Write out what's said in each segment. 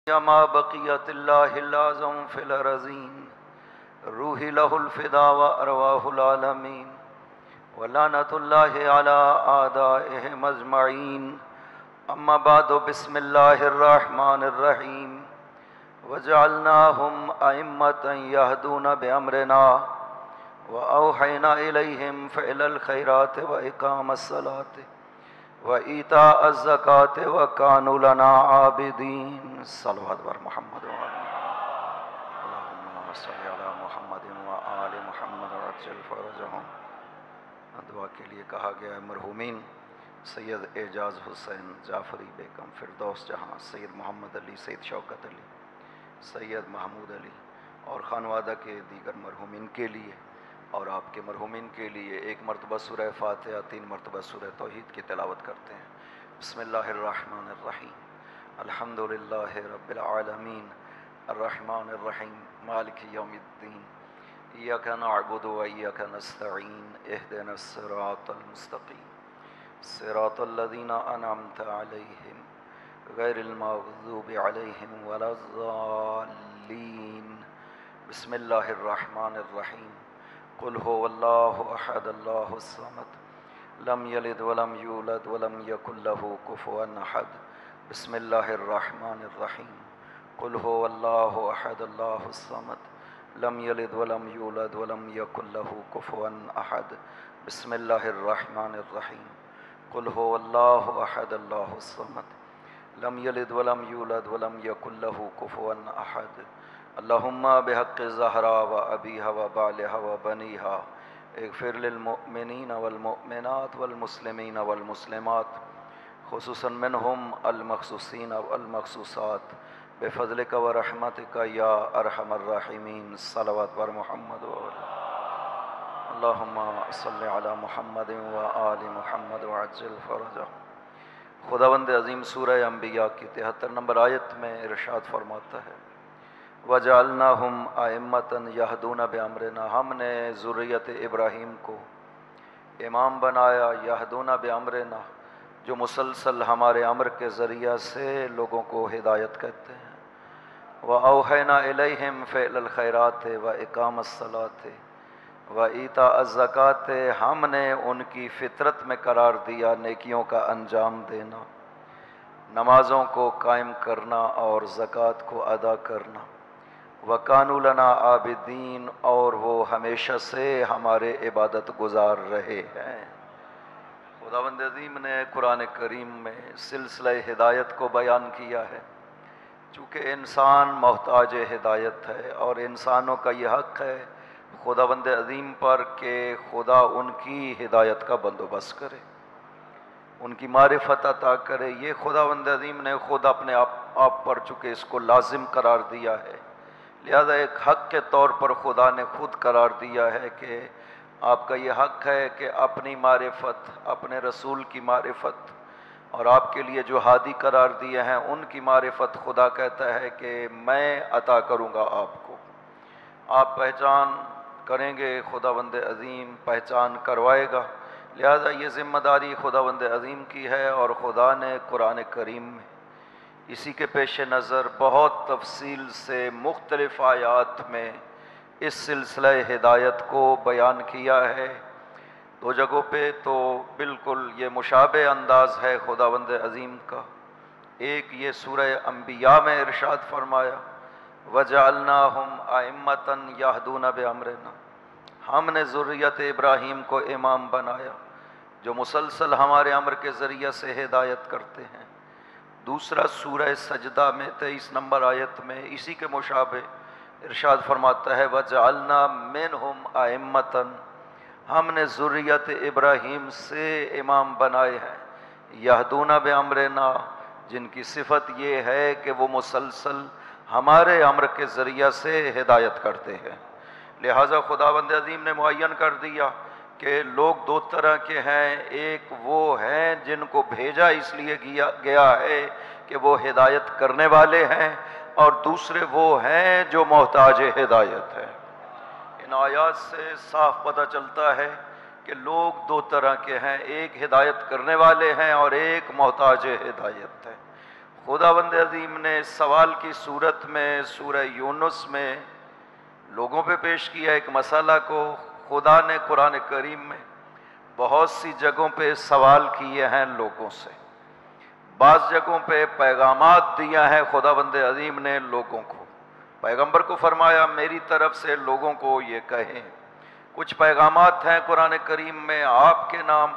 ما بقيت الله اللازم في الأرضين روحي له الفدا وأرواح العالمين ولعنة الله على أعدائهم أجمعين. أما بعد، بسم الله الرحمن الرحيم. وجعلناهم أئمة يهدون بأمرنا وأوحينا إليهم فعل الخيرات وإقام الصلاة وإيتاء الزكاة وكانوا لنا عابدين. صلوات بر محمد اللهم صل على محمد وآل محمد وعجل فرجهم. دعا کے لیے کہا گیا ہے مرحومین سید اعجاز حسین جعفری بیگم فردوس جہاں، سید محمد علی، سید شوکت علی، سید محمود علی اور خانوادہ کے دیگر مرحومین کے لیے اور آپ کے مرحومین کے لیے ایک مرتبہ سورہ فاتحہ، 3 مرتبہ سورہ توحید کی تلاوت کرتے ہیں. بسم اللہ الرحمن الرحیم. الحمدللہ رب العالمین الرحمن الرحیم مالک یوم الدین. ایاک نعبد و ایاک نستعین اہدنا الصراط المستقیم صراط الذین انعمت علیہم غیر المغضوب علیہم ولا الضالین. بسم اللہ الرحمن الرحیم. قل هو اللہ احد اللہ الصمد لم یلد ولم یولد ولم یکن له کفوا احد. بسم اللہ الرحمن الرحیم. قل هو اللہ احد اللہ الصمد لم یلد ولم یولد ولم یکن له کفوا احد. بسم اللہ الرحمن الرحیم. قل هو اللہ احد اللہ الصمد لم یلد ولم یولد ولم یکن له کفوا احد. اللہم بحق الزہراء و ابیہا و بالہا و بنیہا اغفر للمؤمنین والمؤمنات والمسلمین والمسلمات خصوصا منہم المخصوصین والمخصوصات بفضلک و رحمتک یا ارحم الراحمین. صلوات بر محمد و اللہم صلی علی محمد و آل محمد وعجل فرجہ. خداوند عظیم سورہ انبیاء کی 73 نمبر آیت میں ارشاد فرماتا ہے وَجَعَلْنَاهُمْ أَئِمَّةً يَهْدُونَ بِأَمْرِنَا. ہم نے ذریت ابراہیم کو امام بنایا، یہدون بِأَمْرِنَا، جو مسلسل ہمارے امر کے ذریعہ سے لوگوں کو ہدایت کرتے ہیں. وَأَوْحَيْنَا إِلَيْهِمْ فِعْلَ الْخَيْرَاتِ وَإِقَامَ الصَّلَاةِ وَإِيتَاءَ الزَّكَاةِ. ہم نے ان کی فطرت میں قرار دیا نیکیوں کا انجام دینا، نمازوں کو قائم کرنا اور زکوٰۃ کو ادا کرنا. وَكَانُوا لَنَا عَابِدِينَ، اور وہ ہمیشہ سے ہمارے عبادت گزار رہے ہیں. خداوند عظیم نے قرآن کریم میں سلسلہ ہدایت کو بیان کیا ہے. چونکہ انسان محتاج ہدایت ہے اور انسانوں کا یہ حق ہے خداوند عظیم پر کہ خدا ان کی ہدایت کا بندوبست کرے، ان کی معرفت عطا کرے. یہ خداوند عظیم نے خود اپنے آپ پر چونکہ اس کو لازم قرار دیا ہے، لہذا ایک حق کے طور پر خدا نے خود قرار دیا ہے کہ آپ کا یہ حق ہے کہ اپنی معرفت، اپنے رسول کی معرفت اور آپ کے لیے جو ہادی قرار دیے ہیں ان کی معرفت خدا کہتا ہے کہ میں عطا کروں گا آپ کو. آپ پہچان کریں گے، خداوند عظیم پہچان کروائے گا. لہذا یہ ذمہ داری خداوند عظیم کی ہے اور خدا نے قرآن کریم میں اسی کے پیش نظر بہت تفصیل سے مختلف آیات میں اس سلسلہ ہدایت کو بیان کیا ہے. 2 جگہوں پہ تو بالکل یہ مشابہ انداز ہے خداوند عظیم کا. ایک یہ سورہ انبیاء میں ارشاد فرمایا وَجَعَلْنَاهُمْ أَئِمَّةً يَهْدُونَ بِأَمْرِنَا، ہم نے ذریت ابراہیم کو امام بنایا جو مسلسل ہمارے امر کے ذریعہ سے ہدایت کرتے ہیں. دوسرا سورہ سجدہ میں 23 نمبر آیت میں اسی کے مشابہ ارشاد فرماتا ہے وَجَعَلْنَا مِنْهُمْ أَئِمَّةً، ہم نے ذریت ابراہیم سے امام بنائے ہیں یہدون بِأَمْرِنَا، جن کی صفت یہ ہے کہ وہ مسلسل ہمارے امر کے ذریعہ سے ہدایت کرتے ہیں. لہٰذا خداوند عظیم نے معین کر دیا کہ لوگ 2 طرح کے ہیں. ایک وہ ہیں جن کو بھیجا اس لیے گیا ہے کہ وہ ہدایت کرنے والے ہیں، اور دوسرے وہ ہیں جو محتاج ہدایت ہیں. ان آیات سے صاف پتہ چلتا ہے کہ لوگ 2 طرح کے ہیں، ایک ہدایت کرنے والے ہیں اور ایک محتاج ہدایت ہے. خداوند عظیم نے سوال کی صورت میں سورہ یونس میں لوگوں پہ پیش کیا ایک مسئلہ کو. خدا نے قرآن کریم میں بہت سی جگہوں پہ سوال کیے ہیں لوگوں سے، بعض جگہوں پہ پیغامات دیا ہے خداوند عظیم نے لوگوں کو. پیغمبر کو فرمایا میری طرف سے لوگوں کو یہ کہیں. کچھ پیغامات ہیں قرآن کریم میں آپ کے نام،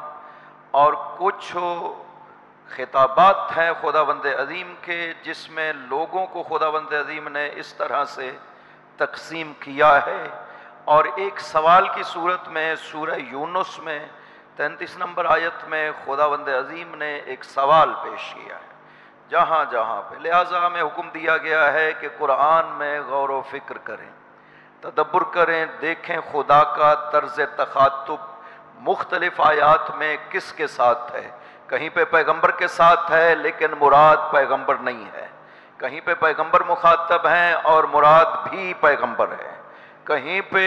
اور کچھ خطابات ہیں خداوند عظیم کے جس میں لوگوں کو خداوند عظیم نے اس طرح سے تقسیم کیا ہے. اور ایک سوال کی صورت میں سورہ یونس میں 33 نمبر آیت میں خداوند عظیم نے ایک سوال پیش کیا ہے جہاں جہاں پہ. لہٰذا ہمیں حکم دیا گیا ہے کہ قرآن میں غور و فکر کریں، تدبر کریں، دیکھیں خدا کا طرز تخاطب مختلف آیات میں کس کے ساتھ ہے. کہیں پہ پیغمبر کے ساتھ ہے لیکن مراد پیغمبر نہیں ہے، کہیں پہ پیغمبر مخاطب ہیں اور مراد بھی پیغمبر ہے، کہیں پہ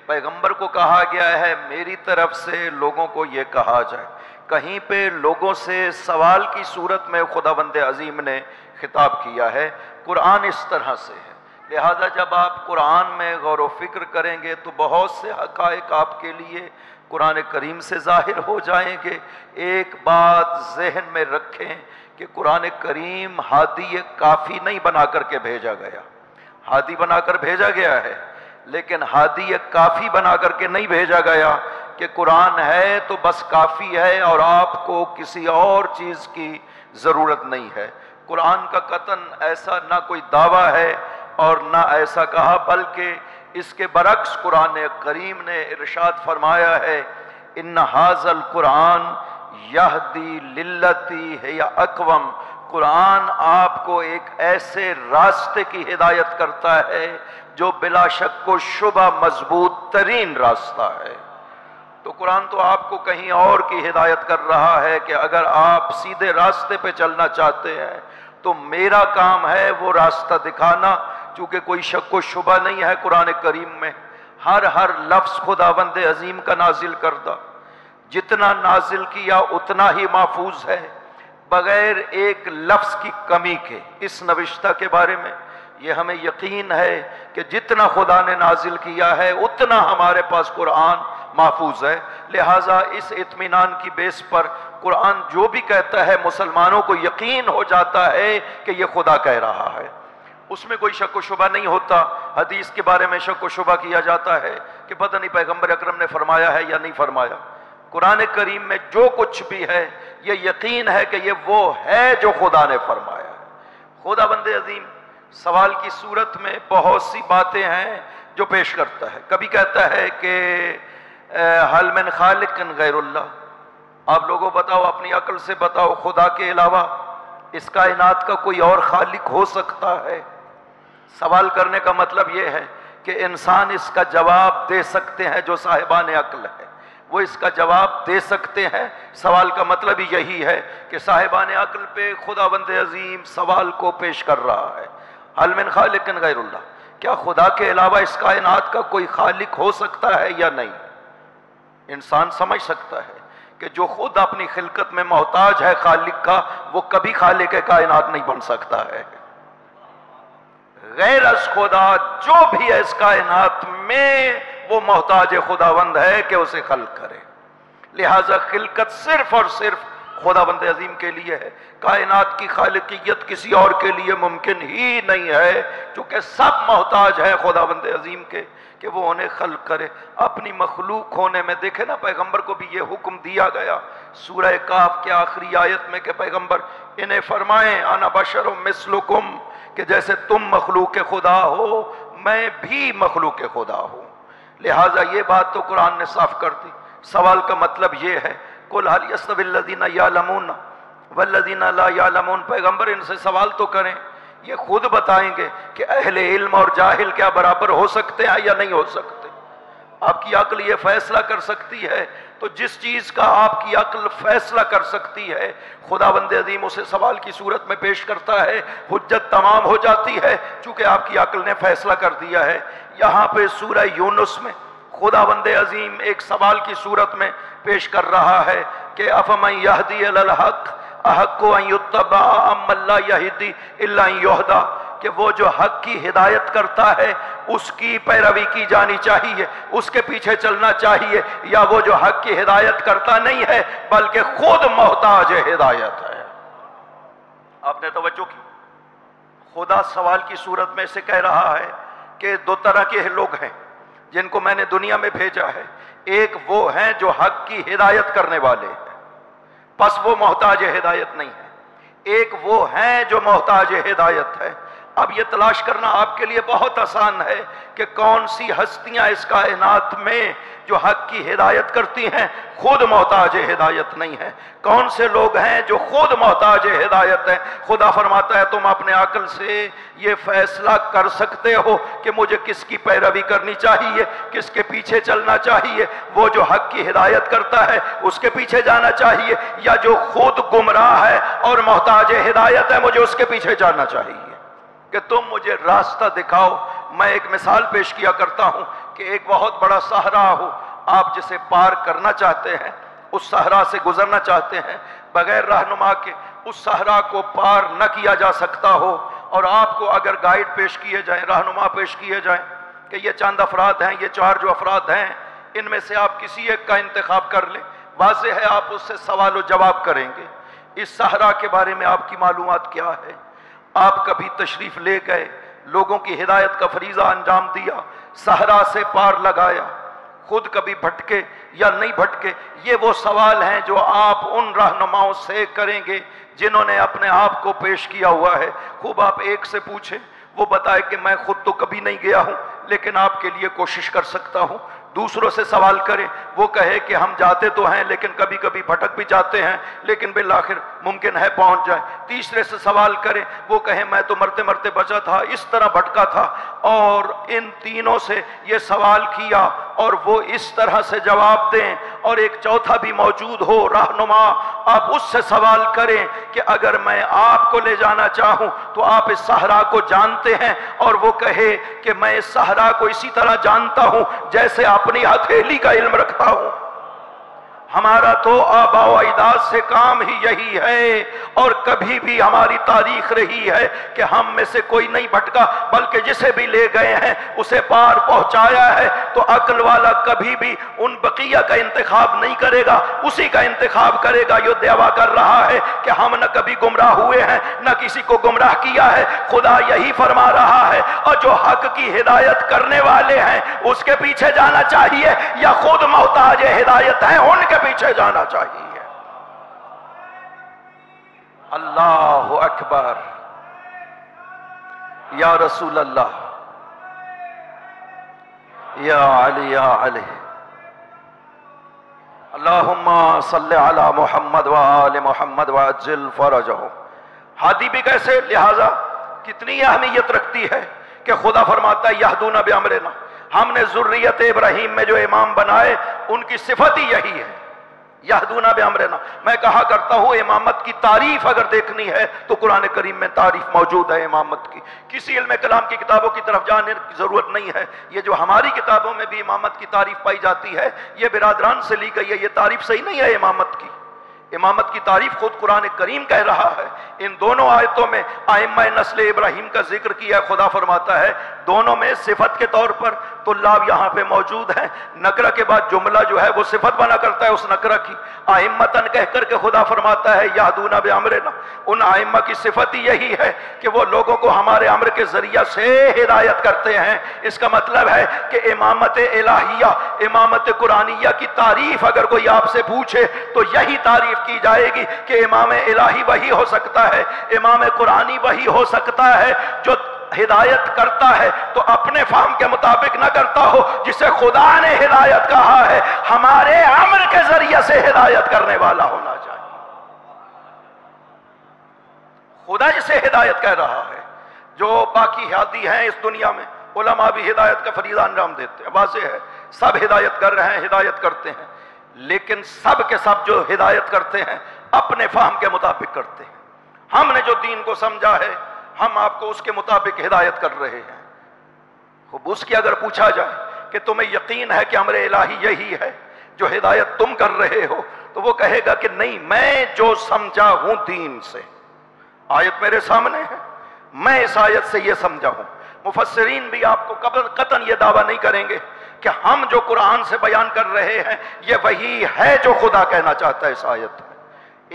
پیغمبر کو کہا گیا ہے میری طرف سے لوگوں کو یہ کہا جائے، کہیں پہ لوگوں سے سوال کی صورت میں خداوند عظیم نے خطاب کیا ہے. قرآن اس طرح سے ہے. لہذا جب آپ قرآن میں غور و فکر کریں گے تو بہت سے حقائق آپ کے لیے قرآن کریم سے ظاہر ہو جائیں گے. ایک بات ذہن میں رکھیں کہ قرآن کریم ہادی کافی نہیں بنا کر کے بھیجا گیا. ہادی بنا کر بھیجا گیا ہے لیکن ہادی کافی بنا کر کے نہیں بھیجا گیا کہ قرآن ہے تو بس کافی ہے اور آپ کو کسی اور چیز کی ضرورت نہیں ہے. قرآن کا قطعاً ایسا نہ کوئی دعویٰ ہے اور نہ ایسا کہا، بلکہ اس کے برعکس قرآن کریم نے ارشاد فرمایا ہے ان ھذا القرآن یہدی للتی ہی اقوم. قرآن آپ کو ایک ایسے راستے کی ہدایت کرتا ہے جو بلا شک و شبہ مضبوط ترین راستہ ہے. تو قرآن تو آپ کو کہیں اور کی ہدایت کر رہا ہے کہ اگر آپ سیدھے راستے پہ چلنا چاہتے ہیں تو میرا کام ہے وہ راستہ دکھانا. چونکہ کوئی شک و شبہ نہیں ہے قرآن کریم میں ہر لفظ خداوند عظیم کا نازل کردہ، جتنا نازل کیا اتنا ہی محفوظ ہے بغیر ایک لفظ کی کمی کے. اس نوشتہ کے بارے میں یہ ہمیں یقین ہے کہ جتنا خدا نے نازل کیا ہے اتنا ہمارے پاس قرآن محفوظ ہے. لہٰذا اس اطمینان کی بیس پر قرآن جو بھی کہتا ہے مسلمانوں کو یقین ہو جاتا ہے کہ یہ خدا کہہ رہا ہے، اس میں کوئی شک و شبہ نہیں ہوتا. حدیث کے بارے میں شک و شبہ کیا جاتا ہے کہ پتہ نہیں پیغمبر اکرم نے فرمایا ہے یا نہیں فرمایا. قرآن کریم میں جو کچھ بھی ہے یہ یقین ہے کہ یہ وہ ہے جو خدا نے فرمایا ہے. خداوند عظیم سوال کی صورت میں بہت سی باتیں ہیں جو پیش کرتا ہے. کبھی کہتا ہے کہ حل من خالق غیر اللہ، آپ لوگوں بتاؤ، اپنی عقل سے بتاؤ، خدا کے علاوہ اس کائنات کا کوئی اور خالق ہو سکتا ہے؟ سوال کرنے کا مطلب یہ ہے کہ انسان اس کا جواب دے سکتے ہیں، جو صاحبان عقل ہے وہ اس کا جواب دے سکتے ہیں. سوال کا مطلب ہی یہی ہے کہ صاحبان عقل پہ خداوند عظیم سوال کو پیش کر رہا ہے. حل من خالق غیر اللہ، کیا خدا کے علاوہ اس کائنات کا کوئی خالق ہو سکتا ہے یا نہیں؟ انسان سمجھ سکتا ہے کہ جو خود اپنی خلقت میں محتاج ہے خالق کا، وہ کبھی خالق کائنات نہیں بن سکتا ہے. غیر از خدا جو بھی ہے اس کائنات میں وہ محتاج خداوند ہے کہ اسے خلق کرے. لہذا خلقت صرف اور صرف خداوند عظیم کے لیے ہے. کائنات کی خالقیت کسی اور کے لیے ممکن ہی نہیں ہے، چونکہ سب محتاج ہے خداوند عظیم کے کہ وہ انہیں خلق کرے. اپنی مخلوق ہونے میں دیکھیں نا، پیغمبر کو بھی یہ حکم دیا گیا سورہ کاف کے آخری آیت میں کہ پیغمبر انہیں فرمائیں انا بشر مثلکم، کہ جیسے تم مخلوق خدا ہو میں بھی مخلوق خدا ہوں. لہٰذا یہ بات تو قرآن نے صاف کر دی. سوال کا مطلب یہ ہے قل هل يستوي الذين يعلمون والذين لا يعلمون، پیغمبر ان سے سوال تو کریں، یہ خود بتائیں گے کہ اہل علم اور جاہل کیا برابر ہو سکتے ہیں یا نہیں ہو سکتے. آپ کی عقل یہ فیصلہ کر سکتی ہے تو جس چیز کا آپ کی عقل فیصلہ کر سکتی ہے خداوند عظیم اسے سوال کی صورت میں پیش کرتا ہے، حجت تمام ہو جاتی ہے چونکہ آپ کی عقل نے فیصلہ کر دیا ہے. یہاں پہ سورہ یونس میں خداوند عظیم ایک سوال کی صورت میں پیش کر رہا ہے کہ افمن یہدی الی الحق احق ان یتبع ام لا یہدی الا ان یہدی، کہ وہ جو حق کی ہدایت کرتا ہے اس کی پیروی کی جانی چاہیے، اس کے پیچھے چلنا چاہیے، یا وہ جو حق کی ہدایت کرتا نہیں ہے بلکہ خود محتاج ہدایت ہے۔ آپ نے توجہ کی؟ خدا سوال کی صورت میں سے کہہ رہا ہے کہ دو طرح کے لوگ ہیں جن کو میں نے دنیا میں بھیجا ہے، ایک وہ ہیں جو حق کی ہدایت کرنے والے ہیں، پس وہ محتاج ہدایت نہیں ہے، ایک وہ ہیں جو محتاج ہدایت ہے۔ اب یہ تلاش کرنا آپ کے لیے بہت آسان ہے کہ کون سی ہستیاں اس کائنات میں جو حق کی ہدایت کرتی ہیں خود محتاج ہدایت نہیں ہے، کون سے لوگ ہیں جو خود محتاج ہدایت ہیں۔ خدا فرماتا ہے تم اپنے عقل سے یہ فیصلہ کر سکتے ہو کہ مجھے کس کی پیروی کرنی چاہیے، کس کے پیچھے چلنا چاہیے، وہ جو حق کی ہدایت کرتا ہے اس کے پیچھے جانا چاہیے، یا جو خود گمراہ ہے اور محتاج ہدایت ہے مجھے اس کے پیچھے جانا چاہیے کہ تم مجھے راستہ دکھاؤ۔ میں ایک مثال پیش کیا کرتا ہوں کہ ایک بہت بڑا صحرا ہو، آپ جسے پار کرنا چاہتے ہیں، اس صحرا سے گزرنا چاہتے ہیں، بغیر رہنما کے اس صحرا کو پار نہ کیا جا سکتا ہو، اور آپ کو اگر گائیڈ پیش کیے جائیں، رہنما پیش کیے جائیں کہ یہ چند افراد ہیں، یہ چار جو افراد ہیں ان میں سے آپ کسی ایک کا انتخاب کر لیں، واضح ہے آپ اس سے سوال و جواب کریں گے۔ اس صحرا کے بارے میں آپ کی معلومات کیا ہے؟ آپ کبھی تشریف لے گئے، لوگوں کی ہدایت کا فریضہ انجام دیا، صحرا سے پار لگایا، خود کبھی بھٹکے یا نہیں بھٹکے؟ یہ وہ سوال ہیں جو آپ ان رہنماؤں سے کریں گے جنہوں نے اپنے آپ کو پیش کیا ہوا ہے۔ خوب آپ ایک سے پوچھیں، وہ بتائے کہ میں خود تو کبھی نہیں گیا ہوں لیکن آپ کے لیے کوشش کر سکتا ہوں۔ دوسروں سے سوال کریں، وہ کہے کہ ہم جاتے تو ہیں لیکن کبھی کبھی بھٹک بھی جاتے ہیں لیکن بالآخر ممکن ہے پہنچ جائیں۔ تیسرے سے سوال کریں، وہ کہے میں تو مرتے مرتے بچا تھا، اس طرح بھٹکا تھا، اور ان تینوں سے یہ سوال کیا اور وہ اس طرح سے جواب دیں۔ اور ایک چوتھا بھی موجود ہو رہنما، آپ اس سے سوال کریں کہ اگر میں آپ کو لے جانا چاہوں تو آپ اس صحرا کو جانتے ہیں، اور وہ کہے کہ میں اس صحرا کو اسی طرح جانتا ہوں جیسے اپنی ہتھیلی کا علم رکھتا ہوں۔ ہمارا تو آباء و اجداد سے کام ہی یہی ہے، اور کبھی بھی ہماری تاریخ رہی ہے کہ ہم میں سے کوئی نہیں بھٹکا بلکہ جسے بھی لے گئے ہیں اسے پار پہنچایا ہے۔ تو عقل والا کبھی بھی ان بقیہ کا انتخاب نہیں کرے گا، اسی کا انتخاب کرے گا جو دعویٰ کر رہا ہے کہ ہم نہ کبھی گمراہ ہوئے ہیں نہ کسی کو گمراہ کیا ہے۔ خدا یہی فرما رہا ہے، اور جو حق کی ہدایت کرنے والے ہیں اس کے پیچھے جانا چاہیے، یا خود محتاج ہدایت ہیں ان کے پیچھے جانا چاہیے۔ اللہ اکبر، یا رسول اللہ، یا علی یا علی، اللہم صلی علی محمد وآل محمد وعجل فرجہم۔ ہادی بھی کیسے؟ لہذا کتنی اہمیت رکھتی ہے کہ خدا فرماتا ہے یہدون بامرنا، ہم نے ذریت ابراہیم میں جو امام بنائے ان کی صفت ہی یہی ہے، یہدون بامرنا۔ میں کہا کرتا ہوں امامت کی تعریف اگر دیکھنی ہے تو قرآن کریم میں تعریف موجود ہے امامت کی، کسی علم کلام کی کتابوں کی طرف جانے کی ضرورت نہیں ہے۔ یہ جو ہماری کتابوں میں بھی امامت کی تعریف پائی جاتی ہے یہ برادران سے لی گئی ہے، یہ تعریف صحیح نہیں ہے امامت کی۔ امامت کی تعریف خود قرآن کریم کہہ رہا ہے۔ ان دونوں آیتوں میں ائمہ نسل ابراہیم کا ذکر کیا ہے۔ خدا فرماتا ہے دونوں میں صفت کے طور پر طلاب یہاں پہ موجود ہیں، نکرہ کے بعد جملہ جو ہے وہ صفت بنا کرتا ہے اس نکرہ کی۔ ائمتن کہہ کر کے خدا فرماتا ہے یہدون بامرنا، ان ائمہ کی صفت ہی یہی ہے کہ وہ لوگوں کو ہمارے امر کے ذریعہ سے ہدایت کرتے ہیں۔ اس کا مطلب ہے کہ امامت الہیہ، امامت قرآنیہ کی تعریف اگر کوئی آپ سے پوچھے تو یہی تعریف کی جائے گی کہ امام الہی وہی ہو سکتا ہے، امام قرآنی وہی ہو سکتا ہے جو ہدایت کرتا ہے تو اپنے فہم کے مطابق نہ کرتا ہو، جسے خدا نے ہدایت کہا ہے ہمارے امر کے ذریعے سے ہدایت کرنے والا ہونا چاہیے۔ خدا جسے ہدایت کہہ رہا ہے، جو باقی ہادی ہیں اس دنیا میں، علماء بھی ہدایت کا فریضہ انجام دیتے ہیں، واضح ہے سب ہدایت کر رہے ہیں، ہدایت کرتے ہیں، لیکن سب کے سب جو ہدایت کرتے ہیں اپنے فہم کے مطابق کرتے ہیں۔ ہم نے جو دین کو سمجھا ہے ہم آپ کو اس کے مطابق ہدایت کر رہے ہیں۔ خوب اس کی اگر پوچھا جائے کہ تمہیں یقین ہے کہ امر الہی یہی ہے، جو ہدایت تم کر رہے ہو، تو وہ کہے گا کہ نہیں، میں جو سمجھا ہوں دین سے، آیت میرے سامنے ہے، میں اس آیت سے یہ سمجھا ہوں۔ مفسرین بھی آپ کو قطعاً یہ دعویٰ نہیں کریں گے کہ ہم جو قرآن سے بیان کر رہے ہیں یہ وہی ہے جو خدا کہنا چاہتا ہے اس آیت میں۔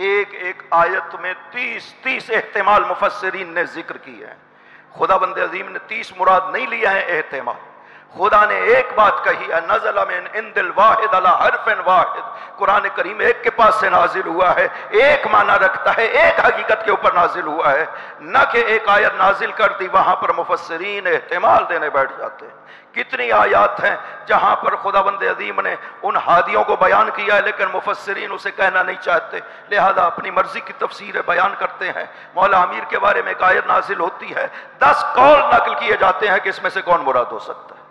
ایک ایک آیت میں 30 احتمال مفسرین نے ذکر کی ہے۔ خدا بند عظیم نے 30 مراد نہیں لیا ہے احتمال، خدا نے ایک بات کہی ہے، نزل من عند الواحد علی حرف واحد، قرآن کریم ایک کے پاس سے نازل ہوا ہے، ایک معنی رکھتا ہے، ایک حقیقت کے اوپر نازل ہوا ہے، نہ کہ ایک آیت نازل کر دی وہاں پر مفسرین احتمال دینے بیٹھ جاتے ہیں۔ کتنی آیات ہیں جہاں پر خداوند عظیم نے ان ہادیوں کو بیان کیا ہے لیکن مفسرین اسے کہنا نہیں چاہتے، لہذا اپنی مرضی کی تفسیریں بیان کرتے ہیں۔ مولا امیر کے بارے میں ایک آیت نازل ہوتی ہے، 10 قول نقل کیے جاتے ہیں کہ اس میں سے کون مراد ہو سکتا ہے۔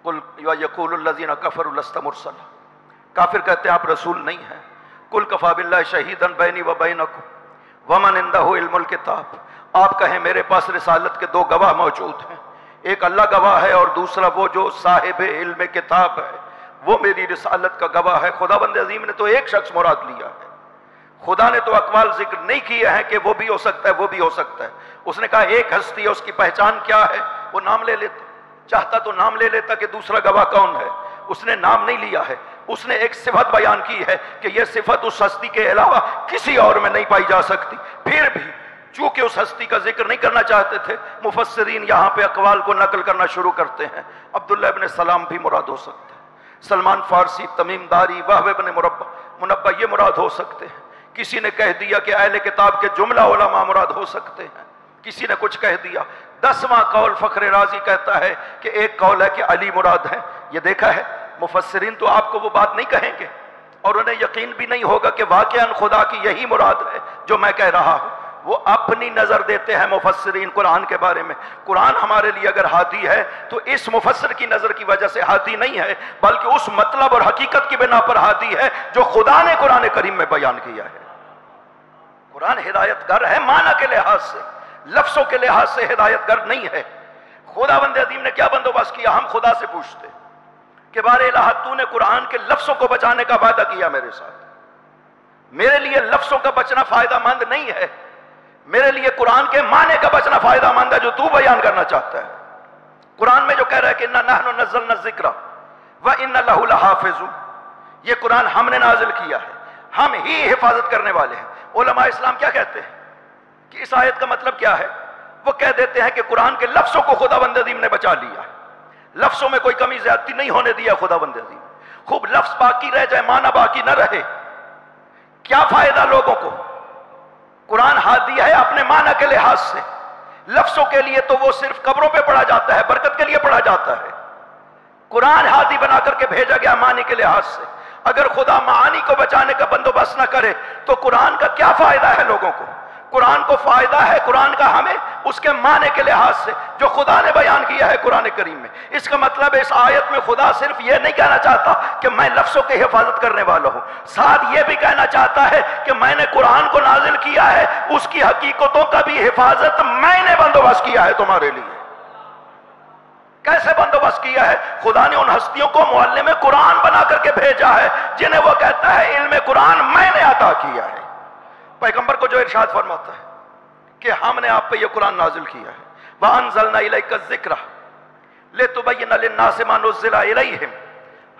قل یقول الذین کفروا لست مرسلا، کافر کہتے ہیں آپ رسول نہیں ہیں۔ قل کفی باللہ شہیدا بینی و بینکم ومن عندہ علم الکتاب، آپ کہیں میرے پاس رسالت کے 2 گواہ موجود ہیں، ایک اللہ گواہ ہے اور دوسرا وہ جو صاحب علم کتاب ہے، وہ میری رسالت کا گواہ ہے۔ خداوند عظیم نے تو ایک شخص مراد لیا ہے، خدا نے تو اقوال ذکر نہیں کیے ہیں کہ وہ بھی ہو سکتا ہے وہ بھی ہو سکتا ہے۔ اس نے کہا ایک ہستی ہے، اس کی پہچان کیا ہے، وہ نام لے لیتا، چاہتا تو نام لے لیتا کہ دوسرا گواہ کون ہے، اس نے نام نہیں لیا ہے، اس نے ایک صفت بیان کی ہے کہ یہ صفت اس ہستی کے علاوہ کسی اور میں نہیں پائی جا سکتی۔ پھر بھی چونکہ اس ہستی کا ذکر نہیں کرنا چاہتے تھے، مفسرین یہاں پہ اقوال کو نقل کرنا شروع کرتے ہیں۔ عبداللہ ابن سلام بھی مراد ہو سکتے ہیں، سلمان فارسی، تمیم داری، وہب ابن منبہ یہ مراد ہو سکتے ہیں۔ کسی نے کہہ دیا کہ اہل کتاب کے جملہ علماء مراد ہو سکتے ہیں، کسی نے کچھ کہہ دیا۔ 10واں قول فخر رازی کہتا ہے کہ ایک قول ہے کہ علی مراد ہے۔ یہ دیکھا ہے مفسرین تو آپ کو وہ بات نہیں کہیں گے اور انہیں یقین بھی نہیں ہوگا کہ واقعاً خدا کی یہی مراد ہے جو میں کہہ رہا ہوں، وہ اپنی نظر دیتے ہیں مفسرین قرآن کے بارے میں۔ قرآن ہمارے لیے اگر ہادی ہے تو اس مفسر کی نظر کی وجہ سے ہادی نہیں ہے، بلکہ اس مطلب اور حقیقت کی بنا پر ہادی ہے جو خدا نے قرآن کریم میں بیان کیا ہے۔ قرآن ہدایت گر ہے معنی کے لحاظ سے، لفظوں کے لحاظ سے ہدایت گر نہیں ہے۔ خداوند عظیم نے کیا بندوبست کیا؟ ہم خدا سے پوچھتے کہ بار الہ تو نے قرآن کے لفظوں کو بچانے کا وعدہ کیا میرے ساتھ، میرے لیے لفظوں کا بچنا فائدہ مند نہیں ہے، میرے لیے قرآن کے معنی کا بچنا فائدہ مند ہے جو تو بیان کرنا چاہتا ہے۔ قرآن میں جو کہہ رہا ہے کہ اِنَّا نَحْنُ نَزَّلْنَا الذِّكْرَ وَإِنَّا لَهُ لَحَافِظُونَ، یہ قرآن ہم نے نازل کیا ہے، ہم ہی حفاظت کرنے والے ہیں۔ علماء اسلام کیا کہتے ہیں کہ اس آیت کا مطلب کیا ہے؟ وہ کہہ دیتے ہیں کہ قرآن کے لفظوں کو خداوند عظیم نے بچا لیا ہے، لفظوں میں کوئی کمی زیادتی نہیں ہونے دیا خداوند عظیم۔ خوب لفظ باقی رہ جائے معنی باقی نہ رہے، کیا فائدہ لوگوں کو؟ قرآن ہادی ہے اپنے معنی کے لحاظ سے، لفظوں کے لیے تو وہ صرف قبروں پہ پڑھا جاتا ہے، برکت کے لیے پڑھا جاتا ہے۔ قرآن ہادی بنا کر کے بھیجا گیا معنی کے لحاظ سے۔ اگر خدا معانی کو بچانے کا بندوبست نہ کرے تو قرآن کا کیا فائدہ ہے لوگوں کو؟ قرآن کو فائدہ ہے قرآن کا ہمیں اس کے معنی کے لحاظ سے جو خدا نے بیان کیا ہے قرآن کریم میں۔ اس کا مطلب اس آیت میں خدا صرف یہ نہیں کہنا چاہتا کہ میں لفظوں کی حفاظت کرنے والا ہوں، ساتھ یہ بھی کہنا چاہتا ہے کہ میں نے قرآن کو نازل کیا ہے، اس کی حقیقتوں کا بھی حفاظت میں نے بندوبست کیا ہے تمہارے لیے۔ کیسے بندوبست کیا ہے؟ خدا نے ان ہستیوں کو معلم قرآن بنا کر کے بھیجا ہے جنہیں وہ کہتا ہے علم قرآن میں نے عطا کیا ہے۔ پیغمبر کو جو ارشاد فرماتا ہے کہ ہم نے آپ پہ یہ قرآن نازل کیا ہے، وَأَنزَلْنَا إِلَيْكَ الذِّكْرَ لِتُبَيِّنَ لِلنَّاسِ مَا نُزِّلَ إِلَيْهِمْ،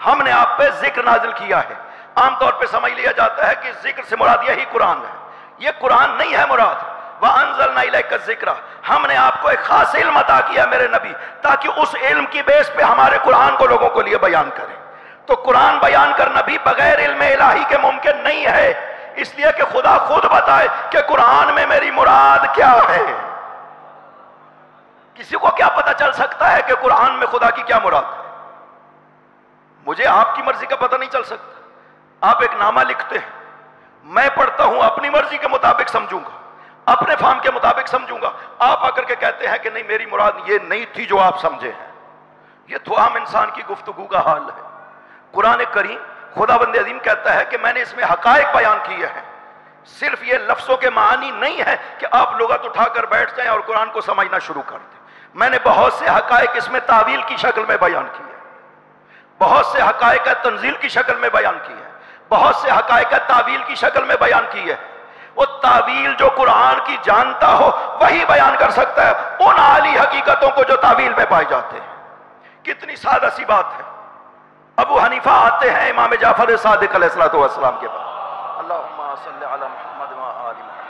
ہم نے آپ پہ ذکر نازل کیا ہے۔ عام طور پہ سمجھ لیا جاتا ہے کہ ذکر سے مراد یہی قرآن ہے، یہ قرآن نہیں ہے مراد۔ وَأَنزَلْنَا إِلَيْكَ الذِّكْرَ، ہم نے آپ کو ایک خاص علم عطا کیا میرے نبی تاکہ اس علم کی بیس پہ ہمارے قرآن کو لوگوں کو لیے بیان کریں۔ تو قرآن بیان کرنا بھی بغیر علم الہی کے ممکن نہیں ہے، اس لیے کہ خدا خود بتائے کہ قرآن میں میری مراد کیا ہے۔ کسی کو کیا پتہ چل سکتا ہے کہ قرآن میں خدا کی کیا مراد ہے؟ مجھے آپ کی مرضی کا پتہ نہیں چل سکتا۔ آپ ایک نامہ لکھتے ہیں، میں پڑھتا ہوں اپنی مرضی کے مطابق سمجھوں گا، اپنے فہم کے مطابق سمجھوں گا، آپ آ کر کے کہتے ہیں کہ نہیں میری مراد یہ نہیں تھی جو آپ سمجھے ہیں۔ یہ تو عام انسان کی گفتگو کا حال ہے۔ قرآن کریم خداوند عظیم کہتا ہے کہ میں نے اس میں حقائق بیان کیے ہیں، صرف یہ لفظوں کے معنی نہیں ہے کہ آپ لغت اٹھا کر بیٹھ جائیں اور قرآن کو سمجھنا شروع کر دیں۔ میں نے بہت سے حقائق اس میں تعویل کی شکل میں بیان کیے، بہت سے حقائق تنزیل کی شکل میں بیان کی ہے، بہت سے حقائق تعویل کی شکل میں بیان کی ہے۔ وہ تعویل جو قرآن کی جانتا ہو وہی بیان کر سکتا ہے ان عالی حقیقتوں کو جو تعویل میں پائے جاتے ہیں۔ کتنی سادہ سی بات ہے۔ ابو حنیفہ آتے ہیں امام جعفر صادق علیہ السلام کے بعد، اللہم صلی علی محمد و آل محمد۔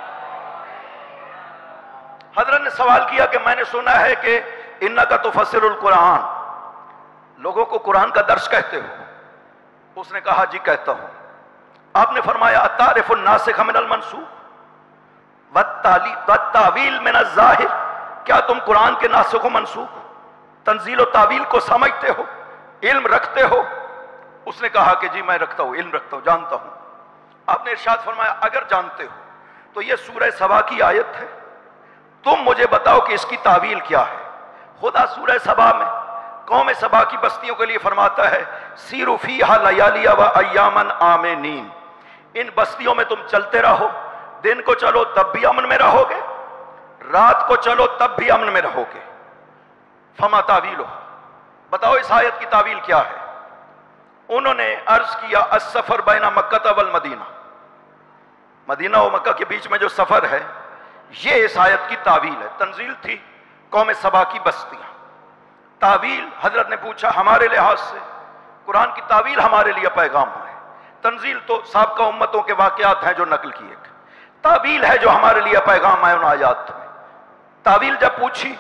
حضرت نے سوال کیا کہ میں نے سنا ہے کہ انک تفسر القرآن، لوگوں کو قرآن کا درس کہتے ہو۔ اس نے کہا جی کہتا ہوں۔ آپ نے فرمایا اتعرف الناسخ من المنسوخ والتاویل من الظاہر، کیا تم قرآن کے ناسخ و منسوخ، تنزیل و تعویل کو سمجھتے ہو، علم رکھتے ہو؟ اس نے کہا کہ جی میں رکھتا ہوں، علم رکھتا ہوں، جانتا ہوں۔ آپ نے ارشاد فرمایا اگر جانتے ہو تو یہ سورہ سبا کی آیت ہے، تم مجھے بتاؤ کہ اس کی تعویل کیا ہے۔ خدا سورہ سبا میں قوم سبا کی بستیوں کے لیے فرماتا ہے سیروا فیہا لیالی و ایاما آمنین، ان بستیوں میں تم چلتے رہو، دن کو چلو تب بھی امن میں رہو گے، رات کو چلو تب بھی امن میں رہو گے۔ فما تعویلہ، بتاؤ اس آیت کی تعویل کیا ہے؟ انہوں نے عرض کیا السفر بین مکہ والمدینہ، مدینہ و مکہ کے بیچ میں جو سفر ہے یہ اس آیت کی تعویل ہے۔ تنزیل تھی قوم سبا کی بستیاں، تعویل حضرت نے پوچھا ہمارے لحاظ سے قرآن کی تعویل ہمارے لیے پیغام ہے، تنزیل تو سابقہ امتوں کے واقعات ہیں جو نقل کیے گئے، تعویل ہے جو ہمارے لیے پیغام ہے ان آیات میں۔ تعویل جب پوچھی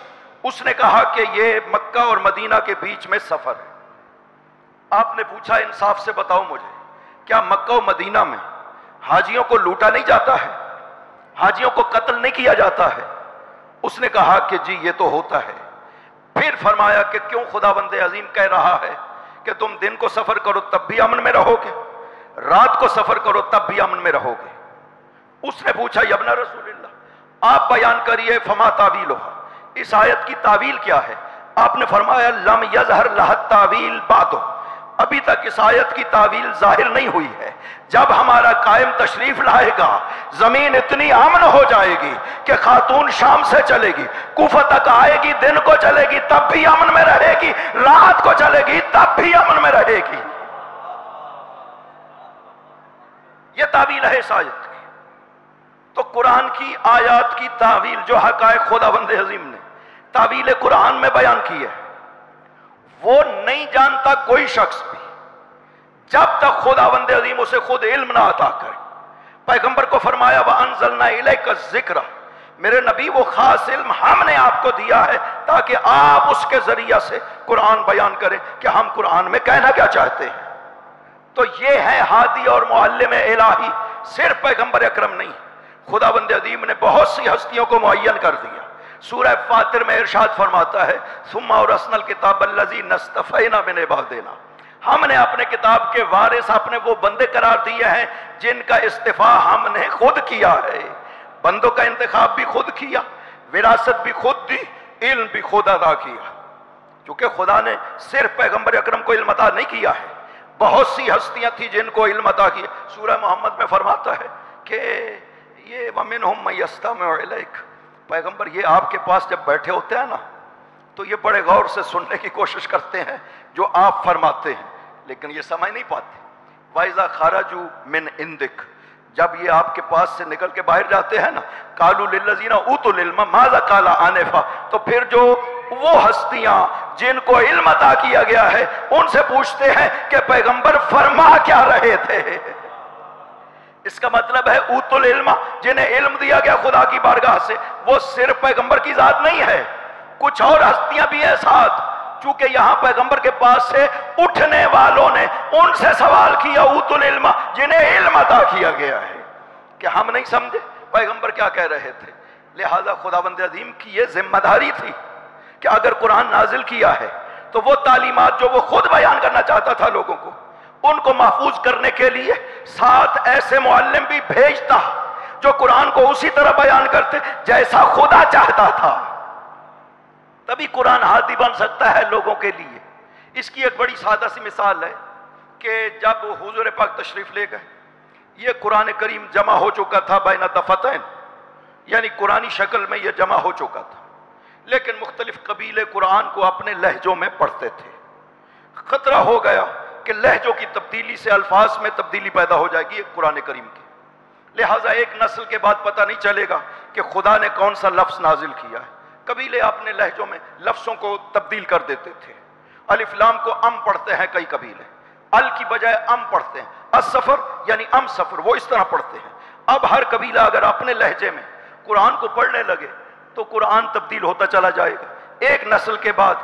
اس نے کہا کہ یہ مکہ اور مدینہ کے بیچ میں سفر ہے۔ آپ نے پوچھا انصاف سے بتاؤ مجھے کیا مکہ و مدینہ میں حاجیوں کو لوٹا نہیں جاتا ہے، حاجیوں کو قتل نہیں کیا جاتا ہے؟ اس نے کہا کہ جی یہ تو ہوتا ہے۔ پھر فرمایا کہ کیوں خداوند عظیم کہہ رہا ہے کہ تم دن کو سفر کرو تب بھی امن میں رہو گے، رات کو سفر کرو تب بھی امن میں رہو گے؟ اس نے پوچھا یا ابن رسول اللہ آپ بیان کریے فما تعویلہ، اس آیت کی تعویل کیا ہے؟ آپ نے فرمایا لم یظہر لہا التعویل بعد، ابھی تک اس آیت کی تعویل ظاہر نہیں ہوئی ہے۔ جب ہمارا قائم تشریف لائے گا زمین اتنی امن ہو جائے گی کہ خاتون شام سے چلے گی کوفہ تک آئے گی، دن کو چلے گی تب بھی امن میں رہے گی، رات کو چلے گی تب بھی امن میں رہے گی۔ یہ تعویل ہے اس آیت کی۔ تو قرآن کی آیات کی تعویل جو حقائق خداوند عظیم نے تعویل قرآن میں بیان کی ہے وہ نہیں جانتا کوئی شخص بھی جب تک خداوند عظیم اسے خود علم نہ عطا کرے۔ پیغمبر کو فرمایا وَأَنزَلْنَا إِلَيْكَ الذِّكْرَ، میرے نبی وہ خاص علم ہم نے آپ کو دیا ہے تاکہ آپ اس کے ذریعہ سے قرآن بیان کریں کہ ہم قرآن میں کہنا کیا چاہتے ہیں۔ تو یہ ہے ہادی اور معلم الہی، صرف پیغمبر اکرم نہیں، خداوند عظیم نے بہت سی ہستیوں کو معین کر دیا۔ سورہ فاطر میں ارشاد فرماتا ہے ثم اورثنا الکتاب الذین اصطفینا من عبادنا، ہم نے اپنے کتاب کے وارث اپنے وہ بندے قرار دیے ہیں جن کا استفاع ہم نے خود کیا ہے۔ بندوں کا انتخاب بھی خود کیا، وراثت بھی خود دی، علم بھی خود عطا کیا، چونکہ خدا نے صرف پیغمبر اکرم کو علم عطا نہیں کیا ہے، بہت سی ہستیاں تھیں جن کو علم عطا کیا۔ سورہ محمد میں فرماتا ہے کہ یہ وَمِنْهُمْ مَن يَسْتَمِعُ إِلَيْكَ، پیغمبر یہ آپ کے پاس جب بیٹھے ہوتے ہیں نا تو یہ بڑے غور سے سننے کی کوشش کرتے ہیں جو آپ فرماتے ہیں، لیکن یہ سمجھ نہیں پاتے۔ وَإِذَا خَرَجُوا مِنْ عِنْدِكَ، جب یہ آپ کے پاس سے نکل کے باہر جاتے ہیں نا قَالُوا لِلَّذِينَ أُوتُوا الْعِلْمَ مَاذَا قَالَ آنِفًا، تو پھر جو وہ ہستیاں جن کو علم عطا کیا گیا ہے ان سے پوچھتے ہیں کہ پیغمبر فرما کیا رہے تھے۔ اس کا مطلب ہے اوت العلم، جنہیں علم دیا گیا خدا کی بارگاہ سے، وہ صرف پیغمبر کی ذات نہیں ہے، کچھ اور ہستیاں بھی ہیں ساتھ۔ چونکہ یہاں پیغمبر کے پاس سے اٹھنے والوں نے ان سے سوال کیا اوت العلم، جنہیں علم عطا کیا گیا ہے، کہ ہم نہیں سمجھے پیغمبر کیا کہہ رہے تھے۔ لہذا خداوند عظیم کی یہ ذمہ داری تھی کہ اگر قرآن نازل کیا ہے تو وہ تعلیمات جو وہ خود بیان کرنا چاہتا تھا لوگوں کو، ان کو محفوظ کرنے کے لیے ساتھ ایسے معلم بھی بھیجتا جو قرآن کو اسی طرح بیان کرتے جیسا خدا چاہتا تھا، تبھی قرآن ہادی بن سکتا ہے لوگوں کے لیے۔ اس کی ایک بڑی سادہ سی مثال ہے کہ جب حضور پاک تشریف لے گئے، یہ قرآن کریم جمع ہو چکا تھا بین دفتین، یعنی قرآنی شکل میں یہ جمع ہو چکا تھا، لیکن مختلف قبیلے قرآن کو اپنے لہجوں میں پڑھتے تھے۔ خطرہ ہو گیا کہ لہجوں کی تبدیلی سے الفاظ میں تبدیلی پیدا ہو جائے گی قرآن کریم کی، لہٰذا ایک نسل کے بعد پتہ نہیں چلے گا کہ خدا نے کون سا لفظ نازل کیا ہے۔ قبیلے اپنے لہجوں میں لفظوں کو تبدیل کر دیتے تھے، الف لام کو ام پڑھتے ہیں کئی قبیلے، ال کی بجائے ام پڑھتے ہیں، السفر یعنی ام سفر وہ اس طرح پڑھتے ہیں۔ اب ہر قبیلہ اگر اپنے لہجے میں قرآن کو پڑھنے لگے تو قرآن تبدیل ہوتا چلا جائے گا، ایک نسل کے بعد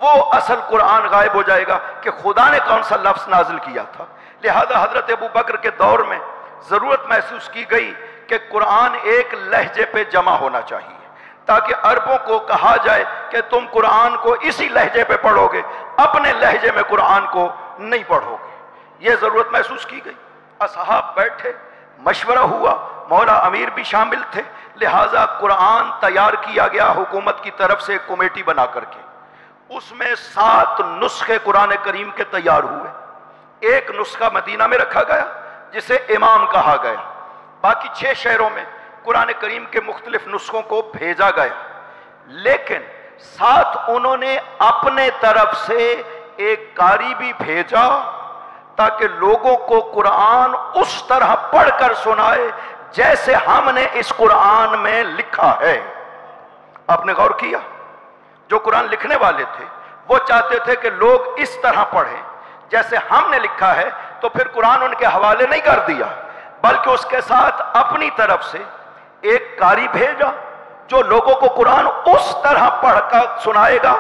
وہ اصل قرآن غائب ہو جائے گا کہ خدا نے کون سا لفظ نازل کیا تھا۔ لہذا حضرت ابو بکر کے دور میں ضرورت محسوس کی گئی کہ قرآن ایک لہجے پہ جمع ہونا چاہیے تاکہ عربوں کو کہا جائے کہ تم قرآن کو اسی لہجے پہ پڑھو گے، اپنے لہجے میں قرآن کو نہیں پڑھو گے۔ یہ ضرورت محسوس کی گئی، اصحاب بیٹھے، مشورہ ہوا، مولا امیر بھی شامل تھے، لہٰذا قرآن تیار کیا گیا حکومت کی طرف سے ایک کمیٹی بنا کر کے، اس میں 7 نسخے قرآن کریم کے تیار ہوئے۔ ایک نسخہ مدینہ میں رکھا گیا جسے امام کہا گیا، باقی 6 شہروں میں قرآن کریم کے مختلف نسخوں کو بھیجا گیا، لیکن ساتھ انہوں نے اپنے طرف سے ایک قاری بھی بھیجا تاکہ لوگوں کو قرآن اس طرح پڑھ کر سنائے جیسے ہم نے اس قرآن میں لکھا ہے۔ آپ نے غور کیا، جو قرآن لکھنے والے تھے وہ چاہتے تھے کہ لوگ اس طرح پڑھیں جیسے ہم نے لکھا ہے، تو پھر قرآن ان کے حوالے نہیں کر دیا بلکہ اس کے ساتھ اپنی طرف سے ایک قاری بھیجا جو لوگوں کو قرآن اس طرح پڑھ کر سنائے گا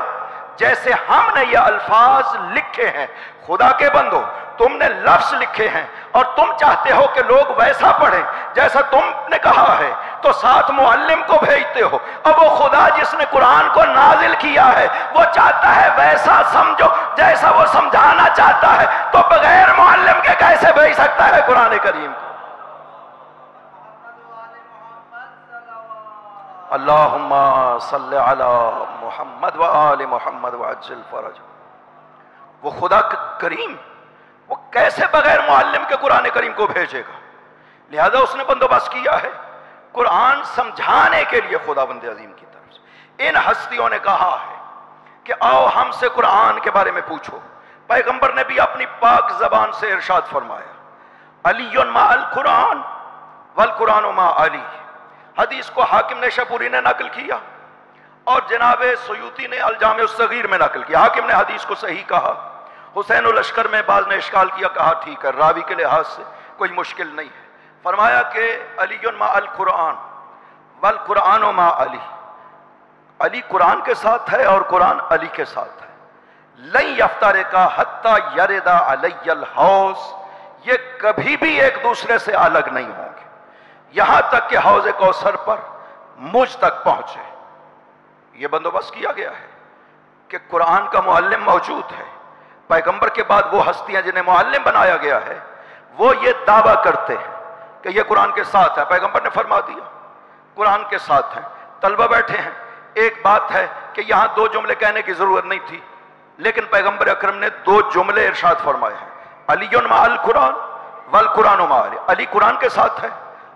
جیسے ہم نے یہ الفاظ لکھے ہیں۔ خدا کے بندو، تم نے لفظ لکھے ہیں اور تم چاہتے ہو کہ لوگ ویسا پڑھیں جیسا تم نے کہا ہے، تو ساتھ معلم کو بھیجتے ہو۔ اب وہ خدا جس نے قرآن کو نازل کیا ہے وہ چاہتا ہے ویسا سمجھو جیسا وہ سمجھانا چاہتا ہے، تو بغیر معلم کے کیسے بھیج سکتا ہے قرآن کریم کو؟ اللہم صلی علی محمد وآل محمد وعجل فرج۔ وہ خدا کریم وہ کیسے بغیر معلم کے قرآن کریم کو بھیجے گا؟ لہذا اس نے بندوبست کیا ہے قرآن سمجھانے کے لیے خداوند عظیم کی طرف سے۔ ان ہستیوں نے کہا ہے کہ آؤ ہم سے قرآن کے بارے میں پوچھو۔ پیغمبر نے بھی اپنی پاک زبان سے ارشاد فرمایا، علی مع القرآن والقرآن مع علی۔ حدیث کو حاکم نیشابوری نے نقل کیا اور جناب سیوطی نے الجامع الصغیر میں نقل کیا۔ حاکم نے حدیث کو صحیح کہا، حسین الاشکر میں بعض نے اشکال کیا، کہا ٹھیک ہے، راوی کے لحاظ سے کوئی مشکل نہیں ہے۔ فرمایا کہ علی مع القرآن والقرآن مع علی، علی قرآن کے ساتھ ہے اور قرآن علی کے ساتھ ہے۔ لن یفترقا حتی یرد علی الحوض، یہ کبھی بھی ایک دوسرے سے الگ نہیں ہوں گے یہاں تک کہ حوض کوثر پر مجھ تک پہنچے۔ یہ بندوبست کیا گیا ہے کہ قرآن کا معلم موجود ہے۔ پیغمبر کے بعد وہ ہستیاں جنہیں معلم بنایا گیا ہے وہ یہ دعویٰ کرتے ہیں کہ یہ قرآن کے ساتھ ہے۔ پیغمبر نے فرما دیا قرآن کے ساتھ ہے۔ طلبہ بیٹھے ہیں، ایک بات ہے کہ یہاں 2 جملے کہنے کی ضرورت نہیں تھی، لیکن پیغمبر اکرم نے 2 جملے ارشاد فرمائے ہیں، علی مع القرآن والقرآن مع علی۔ علی قرآن کے ساتھ ہے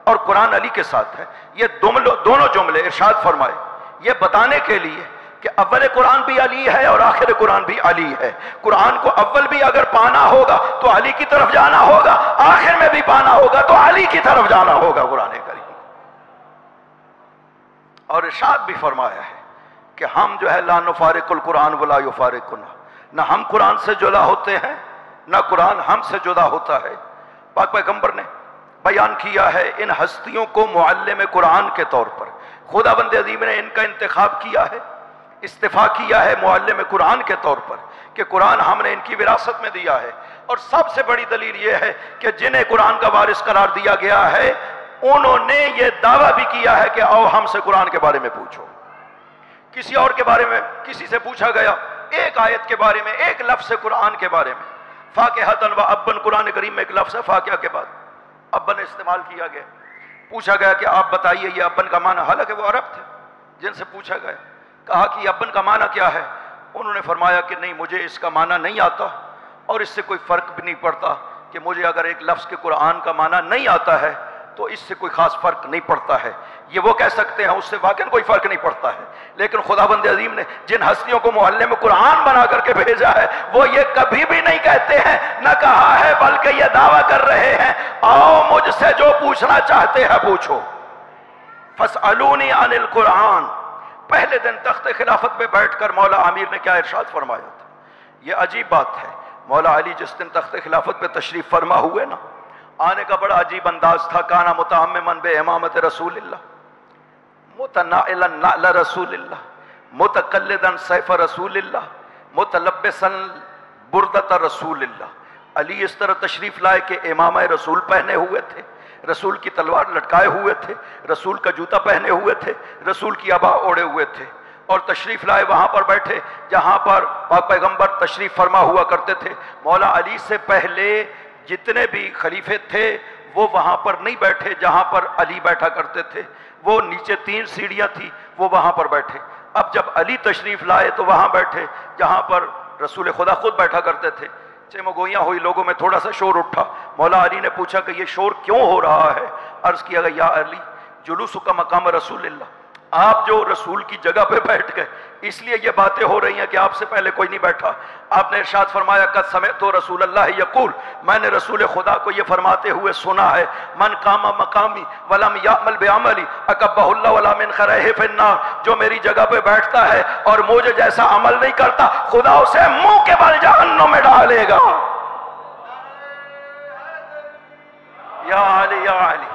اور قرآن علی کے ساتھ ہے۔ یہ دونوں جملے ارشاد فرمائے یہ بتانے کے لیے کہ اول قرآن بھی علی ہے اور آخر قرآن بھی علی ہے۔ قرآن کو اول بھی اگر پانا ہوگا تو علی کی طرف جانا ہوگا، آخر میں بھی پانا ہوگا تو علی کی طرف جانا ہوگا قرآن کریم۔ اور ارشاد بھی فرمایا ہے کہ ہم جو ہے لا نفارق القرآن ولا یفارقنا، نہ ہم قرآن سے جدا ہوتے ہیں نہ قرآن ہم سے جدا ہوتا ہے۔ پاک پیغمبر نے بیان کیا ہے ان ہستیوں کو معلم قرآن کے طور پر۔ خداوند عظیم نے ان کا انتخاب کیا ہے، استفا کیا ہے معلم قرآن کے طور پر کہ قرآن ہم نے ان کی وراثت میں دیا ہے۔ اور سب سے بڑی دلیل یہ ہے کہ جنہیں قرآن کا وارث قرار دیا گیا ہے انہوں نے یہ دعویٰ بھی کیا ہے کہ آؤ ہم سے قرآن کے بارے میں پوچھو۔ کسی اور کے بارے میں کسی سے پوچھا گیا ایک آیت کے بارے میں، ایک لفظ قرآن کے بارے میں، فاکہۃ و ابن، قرآن کریم میں ایک لفظ ہے فاکہہ کے بعد ابن استعمال کیا گیا۔ پوچھا گیا کہ آپ بتائیے یہ ابن کا معنی، حالانکہ وہ عرب تھے جن سے پوچھا گیا، کہا کہ ابن کا معنی کیا ہے؟ انہوں نے فرمایا کہ نہیں مجھے اس کا معنی نہیں آتا اور اس سے کوئی فرق بھی نہیں پڑتا کہ مجھے اگر ایک لفظ کے قرآن کا معنی نہیں آتا ہے تو اس سے کوئی خاص فرق نہیں پڑتا ہے. یہ وہ کہہ سکتے ہیں اس سے واقعاً کوئی فرق نہیں پڑتا ہے. لیکن خداوند عظیم نے جن ہستیوں کو معلم قرآن بنا کر کے بھیجا ہے وہ یہ کبھی بھی نہیں کہتے ہیں، نہ کہا ہے، بلکہ یہ دعویٰ کر رہے ہیں آؤ مجھ سے جو پوچھنا چاہتے ہیں پوچھو. فاسألونی عن القرآن. پہلے دن تخت خلافت پہ بیٹھ کر مولا امیر نے کیا ارشاد فرمایا تھا؟ یہ عجیب بات ہے. مولا علی جس دن تخت خلافت پہ تشریف فرما ہوئے نا، آنے کا بڑا عجیب انداز تھا. کانا متعمما بامامت رسول اللہ، متنائلا نعل رسول اللہ، متقلدا سیف رسول اللہ، متلبسا بردت رسول اللہ. علی اس طرح تشریف لائے کہ امامہ رسول پہنے ہوئے تھے، رسول کی تلوار لٹکائے ہوئے تھے، رسول کا جوتا پہنے ہوئے تھے، رسول کی عبا اوڑے ہوئے تھے، اور تشریف لائے وہاں پر بیٹھے جہاں پر پاک پیغمبر تشریف فرما ہوا کرتے تھے. مولا علی سے پہلے جتنے بھی خلیفے تھے وہ وہاں پر نہیں بیٹھے جہاں پر علی بیٹھا کرتے تھے. وہ نیچے 3 سیڑھیاں تھی، وہ وہاں پر بیٹھے. اب جب علی تشریف لائے تو وہاں بیٹھے جہاں پر رسول خدا خود بیٹھا کرتے تھے. چمگوئیاں ہوئی، لوگوں میں تھوڑا سا شور اٹھا. مولا علی نے پوچھا کہ یہ شور کیوں ہو رہا ہے؟ عرض کیا گیا یا علی جلوس کا مقام رسول اللہ، آپ جو رسول کی جگہ پہ بیٹھ گئے اس لیے یہ باتیں ہو رہی ہیں کہ آپ سے پہلے کوئی نہیں بیٹھا. آپ نے ارشاد فرمایا قد سمعت رسول اللہ یقول، میں نے رسول خدا کو یہ فرماتے ہوئے سنا ہے من قام مقامی ولم یعمل بعملی اکبہ اللہ ولا من خرہ فی النار. جو میری جگہ پہ بیٹھتا ہے اور مجھے جیسا عمل نہیں کرتا خدا اسے منہ کے بل جہنم میں ڈالے گا. یا علی یا علی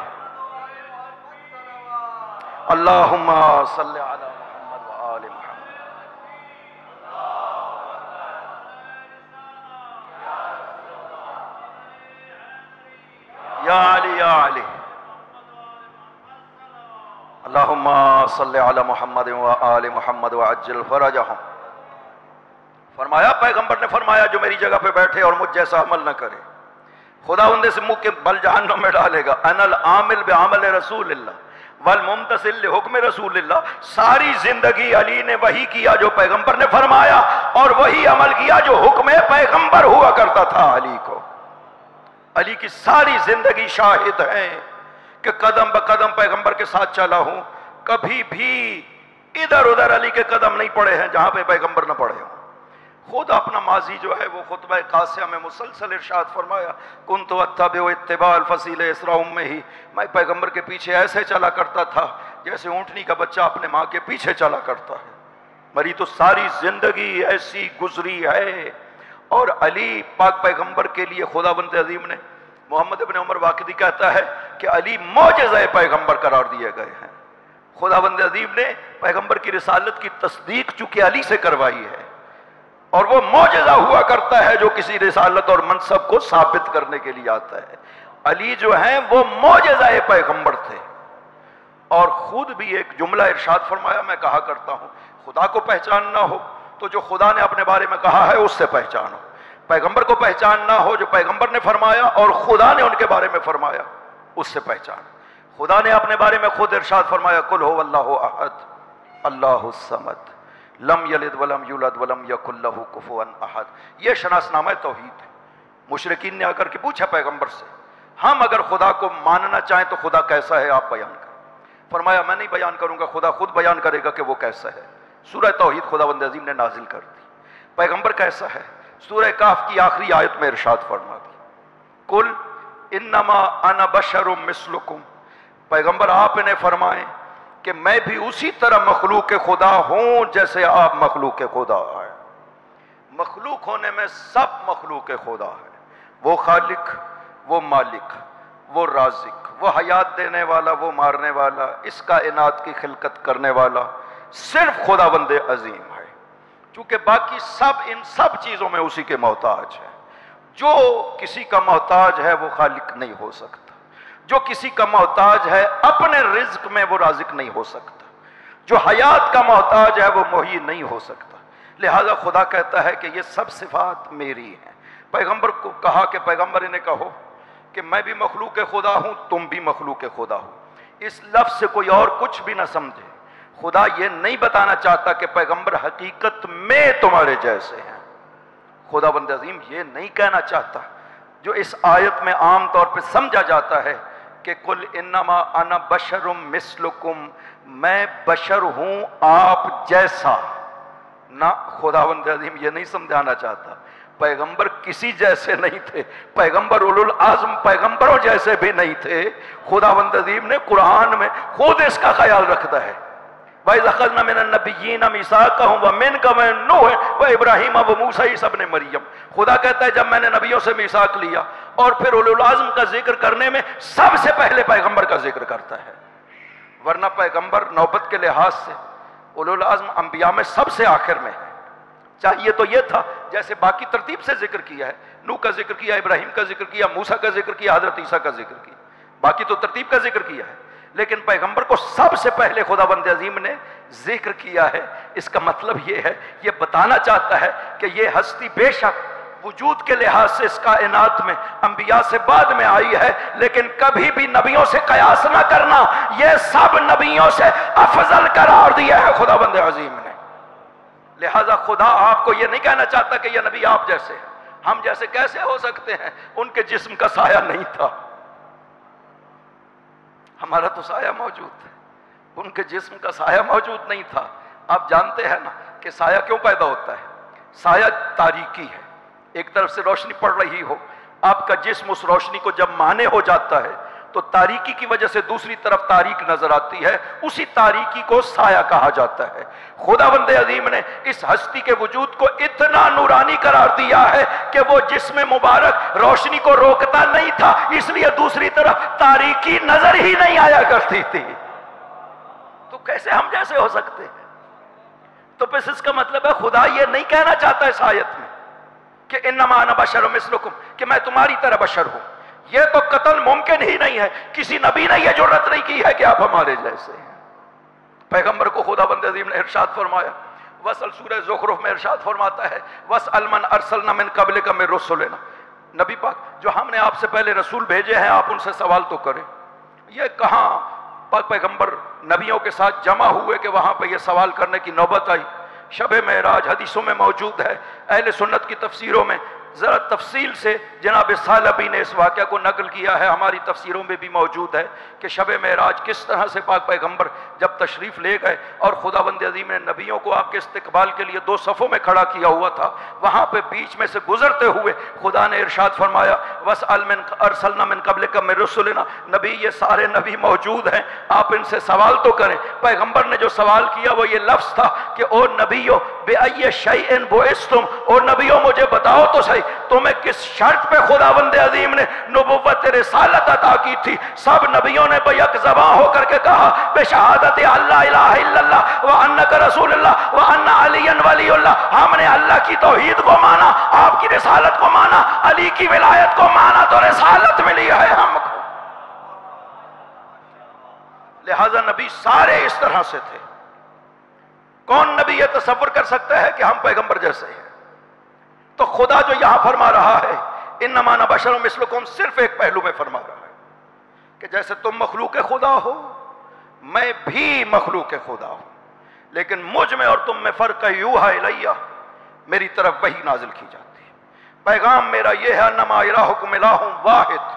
اللہم صلی علی محمد و آل محمد. یا علی یا علی اللہم صلی علی محمد و آل محمد و عجل فرجہم. فرمایا پیغمبر نے فرمایا جو میری جگہ پہ بیٹھے اور مجھ جیسا عمل نہ کرے خدا بندے سے منہ کے بل جہنم میں ڈالے گا. انا العامل بعمل رسول اللہ والممتثل لحکم رسول اللہ. ساری زندگی علی نے وہی کیا جو پیغمبر نے فرمایا اور وہی عمل کیا جو حکم پیغمبر ہوا کرتا تھا. علی کو، علی کی ساری زندگی شاہد ہے کہ قدم بقدم پیغمبر کے ساتھ چلا ہوں. کبھی بھی ادھر ادھر علی کے قدم نہیں پڑے ہیں جہاں پہ پیغمبر نہ پڑے ہوں. خود اپنا ماضی جو ہے وہ خطبہ قاسیہ میں مسلسل ارشاد فرمایا کنت اتبع اتباع الفصیل اسرا امہ ہی، میں پیغمبر کے پیچھے ایسے چلا کرتا تھا جیسے اونٹنی کا بچہ اپنے ماں کے پیچھے چلا کرتا ہے. میری تو ساری زندگی ایسی گزری ہے. اور علی پاک پیغمبر کے لیے خداوند عظیم نے، محمد ابن عمر واقعی کہتا ہے کہ علی معجزہ پیغمبر قرار دیے گئے ہیں. خداوند عظیم نے پیغمبر کی رسالت کی تصدیق چونکہ علی سے کروائی ہے اور وہ معجزہ ہوا کرتا ہے جو کسی رسالت اور منصب کو ثابت کرنے کے لیے آتا ہے. علی جو ہیں وہ معجزہ پیغمبر تھے. اور خود بھی ایک جملہ ارشاد فرمایا میں کہا کرتا ہوں خدا کو پہچاننا ہو تو جو خدا نے اپنے بارے میں کہا ہے اس سے پہچانو. پیغمبر کو پہچاننا ہو جو پیغمبر نے فرمایا اور خدا نے ان کے بارے میں فرمایا اس سے پہچانو. خدا نے اپنے بارے میں خود ارشاد فرمایا قل هو اللہ احد اللہ الصمد لم یلد ولم یولد ولم یکن لہ کفوا احد. یہ شناس نامہ توحید ہے. مشرکین نے آ کر کے پوچھا پیغمبر سے ہم اگر خدا کو ماننا چاہیں تو خدا کیسا ہے آپ بیان کریں. فرمایا میں نہیں بیان کروں گا، خدا خود بیان کرے گا کہ وہ کیسا ہے. سورہ توحید خداوند عظیم نے نازل کر دی. پیغمبر کیسا ہے سورہ کاف کی آخری آیت میں ارشاد فرما دی قل انما انا بشر مثلکم. پیغمبر آپ نے فرمائیں کہ میں بھی اسی طرح مخلوق خدا ہوں جیسے آپ مخلوق خدا ہیں. مخلوق ہونے میں سب مخلوق خدا ہے. وہ خالق، وہ مالک، وہ رازق، وہ حیات دینے والا، وہ مارنے والا، اس کائنات کی خلقت کرنے والا صرف خداوند عظیم ہے. چونکہ باقی سب ان سب چیزوں میں اسی کے محتاج ہے. جو کسی کا محتاج ہے وہ خالق نہیں ہو سکتا. جو کسی کا محتاج ہے اپنے رزق میں وہ رازق نہیں ہو سکتا. جو حیات کا محتاج ہے وہ محیی نہیں ہو سکتا. لہذا خدا کہتا ہے کہ یہ سب صفات میری ہیں. پیغمبر کو کہا کہ پیغمبر نے کہو کہ میں بھی مخلوق خدا ہوں تم بھی مخلوق خدا ہو. اس لفظ سے کوئی اور کچھ بھی نہ سمجھے. خدا یہ نہیں بتانا چاہتا کہ پیغمبر حقیقت میں تمہارے جیسے ہیں. خداوند عظیم یہ نہیں کہنا چاہتا جو اس آیت میں عام طور پہ سمجھا جاتا ہے کہ قل انما انا بشر مثلکم، میں بشر ہوں آپ جیسا. نہ، خداوند عظیم یہ نہیں سمجھانا چاہتا پیغمبر کسی جیسے نہیں تھے، پیغمبر اولو العزم پیغمبروں جیسے بھی نہیں تھے. خداوند عظیم نے قرآن میں خود اس کا خیال رکھتا ہے. وَإِذْ أَخَذْنَا مِنَ النَّبِيِّينَ مِيثَاقَهُمْ وَمِنْكَ وَمِن نُوحٍ وَإِبْرَاهِيمَ وَمُوسَىٰ عِيسَىٰ ابْنِ مَرْيَم. خدا کہتا ہے جب میں نے نبیوں سے میثاق لیا، اور پھر اولو العزم کا ذکر کرنے میں سب سے پہلے پیغمبر کا ذکر کرتا ہے. ورنہ پیغمبر نوبت کے لحاظ سے اولو العزم انبیاء میں سب سے آخر میں ہے. چاہیے تو یہ تھا جیسے باقی ترتیب سے ذکر کیا ہے، نوح کا ذکر کیا، ابراہیم کا ذکر کیا، موسیٰ کا ذکر کیا، حضرت عیسیٰ کا ذکر کیا، باقی تو ترتیب کا ذکر کیا ہے. لیکن پیغمبر کو سب سے پہلے خداوند عظیم نے ذکر کیا ہے. اس کا مطلب یہ ہے، یہ بتانا چاہتا ہے کہ یہ ہستی بے شک وجود کے لحاظ سے اس کائنات میں انبیاء سے بعد میں آئی ہے، لیکن کبھی بھی نبیوں سے قیاس نہ کرنا، یہ سب نبیوں سے افضل قرار دیا ہے خداوند عظیم نے. لہذا خدا آپ کو یہ نہیں کہنا چاہتا کہ یہ نبی آپ جیسے ہیں. ہم جیسے کیسے ہو سکتے ہیں؟ ان کے جسم کا سایہ نہیں تھا، ہمارا تو سایہ موجود ہے، ان کے جسم کا سایہ موجود نہیں تھا. آپ جانتے ہیں نا کہ سایہ کیوں پیدا ہوتا ہے؟ سایہ تاریکی ہے، ایک طرف سے روشنی پڑ رہی ہو، آپ کا جسم اس روشنی کو جب مانے ہو جاتا ہے تو تاریکی کی وجہ سے دوسری طرف تاریک نظر آتی ہے، اسی تاریکی کو سایہ کہا جاتا ہے. خداوند عظیم نے اس ہستی کے وجود کو اتنا نورانی قرار دیا ہے کہ وہ جسم مبارک روشنی کو روکتا نہیں تھا، اس لیے دوسری طرف تاریکی نظر ہی نہیں آیا کرتی تھی. تو کیسے ہم جیسے ہو سکتے ہیں؟ تو پس اس کا مطلب ہے خدا یہ نہیں کہنا چاہتا اس آیت میں کہ انما انا بشر مثلکم، کہ میں تمہاری طرح بشر ہوں. یہ تو قطعاً ممکن ہی نہیں ہے، کسی نبی نے یہ جرات نہیں کی ہے کہ آپ ہمارے جیسے ہیں. پیغمبر کو خداوند عظیم نے ارشاد فرمایا، وصل سورہ زخرف میں ارشاد فرماتا ہے وَاسْأَلْ مَنْ أَرْسَلْنَا مِنْ قَبْلِكَ مِنْ رُسُلِنَا. نبی پاک جو ہم نے آپ سے پہلے رسول بھیجے ہیں آپ ان سے سوال تو کریں. یہ کہاں پاک پیغمبر نبیوں کے ساتھ جمع ہوئے کہ وہاں پہ یہ سوال کرنے کی نوبت آئی؟ شب معراج حدیثوں میں موجود ہے، اہل سنت کی تفسیروں میں ذرا تفصیل سے جناب ثعلبی نے اس واقعہ کو نقل کیا ہے، ہماری تفسیروں میں بھی موجود ہے کہ شب معراج کس طرح سے پاک پیغمبر جب تشریف لے گئے اور خداوند عظیم نے نبیوں کو آپ کے استقبال کے لیے 2 صفوں میں کھڑا کیا ہوا تھا، وہاں پہ بیچ میں سے گزرتے ہوئے خدا نے ارشاد فرمایا وَاسْأَلْ مَنْ أَرْسَلْنَا مِنْ قَبْلِكَ مِنْ رُسُلِنَا. نبی یہ سارے نبی موجود ہیں، آپ ان سے سوال تو کریں. پیغمبر نے جو سوال کیا وہ یہ لفظ تھا کہ او نبیو بِأَيِّ شَيْءٍ بُعِثْتُمْ، او نبیو مجھے بتاؤ تو صحیح تمہیں کس شرط پہ خداوند عظیم نے نبوت رسالت عطا کی تھی؟ سب نبیوں نے بیک زباں ہو کر کے کہا بشہادت اللہ الہ الا اللہ وانک رسول اللہ وان علی ولی اللہ. ہم نے اللہ کی توحید کو مانا، آپ کی رسالت کو مانا، علی کی ولایت کو مانا، تو رسالت ملی ہے ہم کو. لہذا نبی سارے اس طرح سے تھے. کون نبی یہ تصور کر سکتا ہے کہ ہم پیغمبر جیسے ہیں؟ تو خدا جو یہاں فرما رہا ہے انما انا بشر مثلکم، صرف ایک پہلو میں فرما رہا ہے کہ جیسے تم مخلوق خدا ہو میں بھی مخلوق خدا ہوں، لیکن مجھ میں اور تم میں فرق ہے یوحا الیہ، میری طرف وحی نازل کی جاتی ہے. پیغام میرا یہ ہے انما الہکم الہ واحد،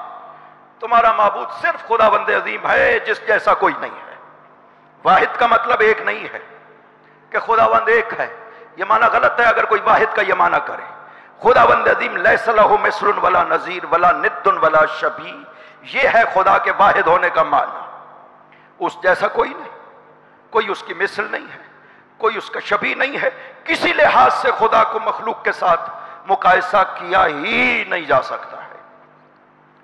تمہارا معبود صرف خداوند عظیم ہے جس جیسا کوئی نہیں ہے. واحد کا مطلب ایک نہیں ہے کہ خداوند ایک ہے، یہ معنی غلط ہے اگر کوئی واحد کا یہ معنی کرے. خداوند عظیم لیس لہ مثل ولا نظیر ولا ند ولا شبیہ، یہ ہے خدا کے واحد ہونے کا معنی. اس جیسا کوئی نہیں، کوئی اس کی مثل نہیں ہے، کوئی اس کا شبیہ نہیں ہے. کسی لحاظ سے خدا کو مخلوق کے ساتھ مقایسہ کیا ہی نہیں جا سکتا ہے.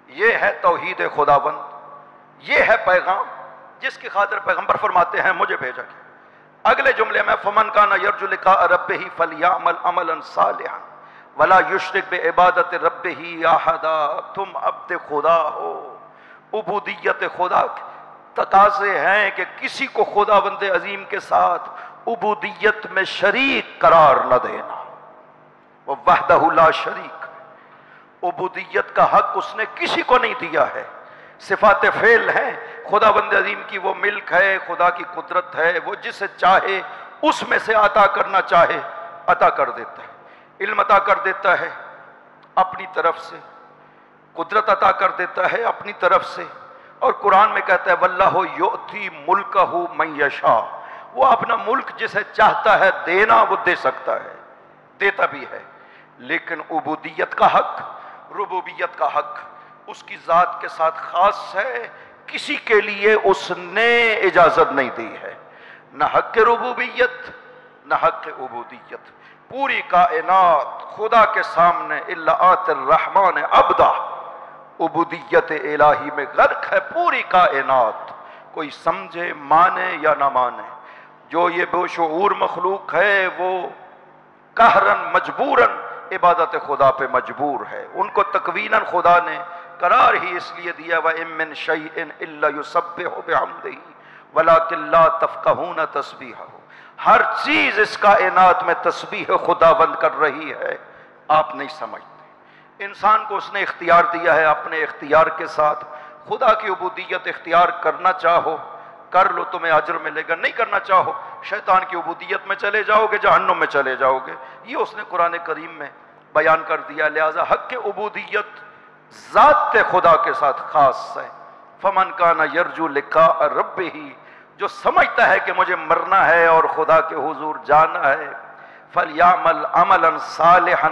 یہ ہے توحید خداوند، یہ ہے پیغام جس کی خاطر پیغمبر فرماتے ہیں مجھے بھیجا گیا. اگلے جملے میں فمن کان یرجو لقاء ربہ فلیعمل عملا صالحا ولا یشرک بعبادت ربہ احدا. تم عبد خدا ہو، عبودیت خدا تقاضے ہیں کہ کسی کو خداوند عظیم کے ساتھ عبودیت میں شریک قرار نہ دینا. وہ وحدہ لا شریک، عبودیت کا حق اس نے کسی کو نہیں دیا ہے. صفات فعل ہیں خداوند عظیم کی، وہ ملک ہے، خدا کی قدرت ہے، وہ جسے چاہے اس میں سے عطا کرنا چاہے عطا کر دیتا ہے. علم عطا کر دیتا ہے اپنی طرف سے، قدرت عطا کر دیتا ہے اپنی طرف سے، اور قرآن میں کہتا ہے واللہ یؤتی ملکہ من یشاء، وہ اپنا ملک جسے چاہتا ہے دینا وہ دے سکتا ہے، دیتا بھی ہے، لیکن عبودیت کا حق، ربوبیت کا حق اس کی ذات کے ساتھ خاص ہے، کسی کے لیے اس نے اجازت نہیں دی ہے، نہ حق ربوبیت نہ حق عبودیت۔ پوری کائنات خدا کے سامنے الا آت الرحمن عبدا، عبودیت الہی میں غرق ہے پوری کائنات، کوئی سمجھے مانے یا نہ مانے۔ جو یہ بے شعور مخلوق ہے وہ قہراً مجبوراً عبادت خدا پہ مجبور ہے، ان کو تکویناً خدا نے قرار ہی اس لیے دیا وَإِن مِّن شَيْءٍ إِلَّا يُسَبِّحُ بِحَمْدِهِ وَلَٰكِن لَّا تَفْقَهُونَ تَسْبِيحَهُ، ہر چیز اس کائنات میں تسبیح خداوند کر رہی ہے، آپ نہیں سمجھتے۔ انسان کو اس نے اختیار دیا ہے، اپنے اختیار کے ساتھ خدا کی عبودیت اختیار کرنا چاہو کر لو، تمہیں اجر ملے گا، نہیں کرنا چاہو شیطان کی عبودیت میں چلے جاؤ گے، جہنم میں چلے جاؤ گے، یہ اس نے قرآن کریم میں بیان کر دیا۔ لہذا حق عبودیت ذات خدا کے ساتھ خاص ہے۔ فمن کان یرجو لقاء ربہ، جو سمجھتا ہے کہ مجھے مرنا ہے اور خدا کے حضور جانا ہے، فلیعمل عملا صالحا،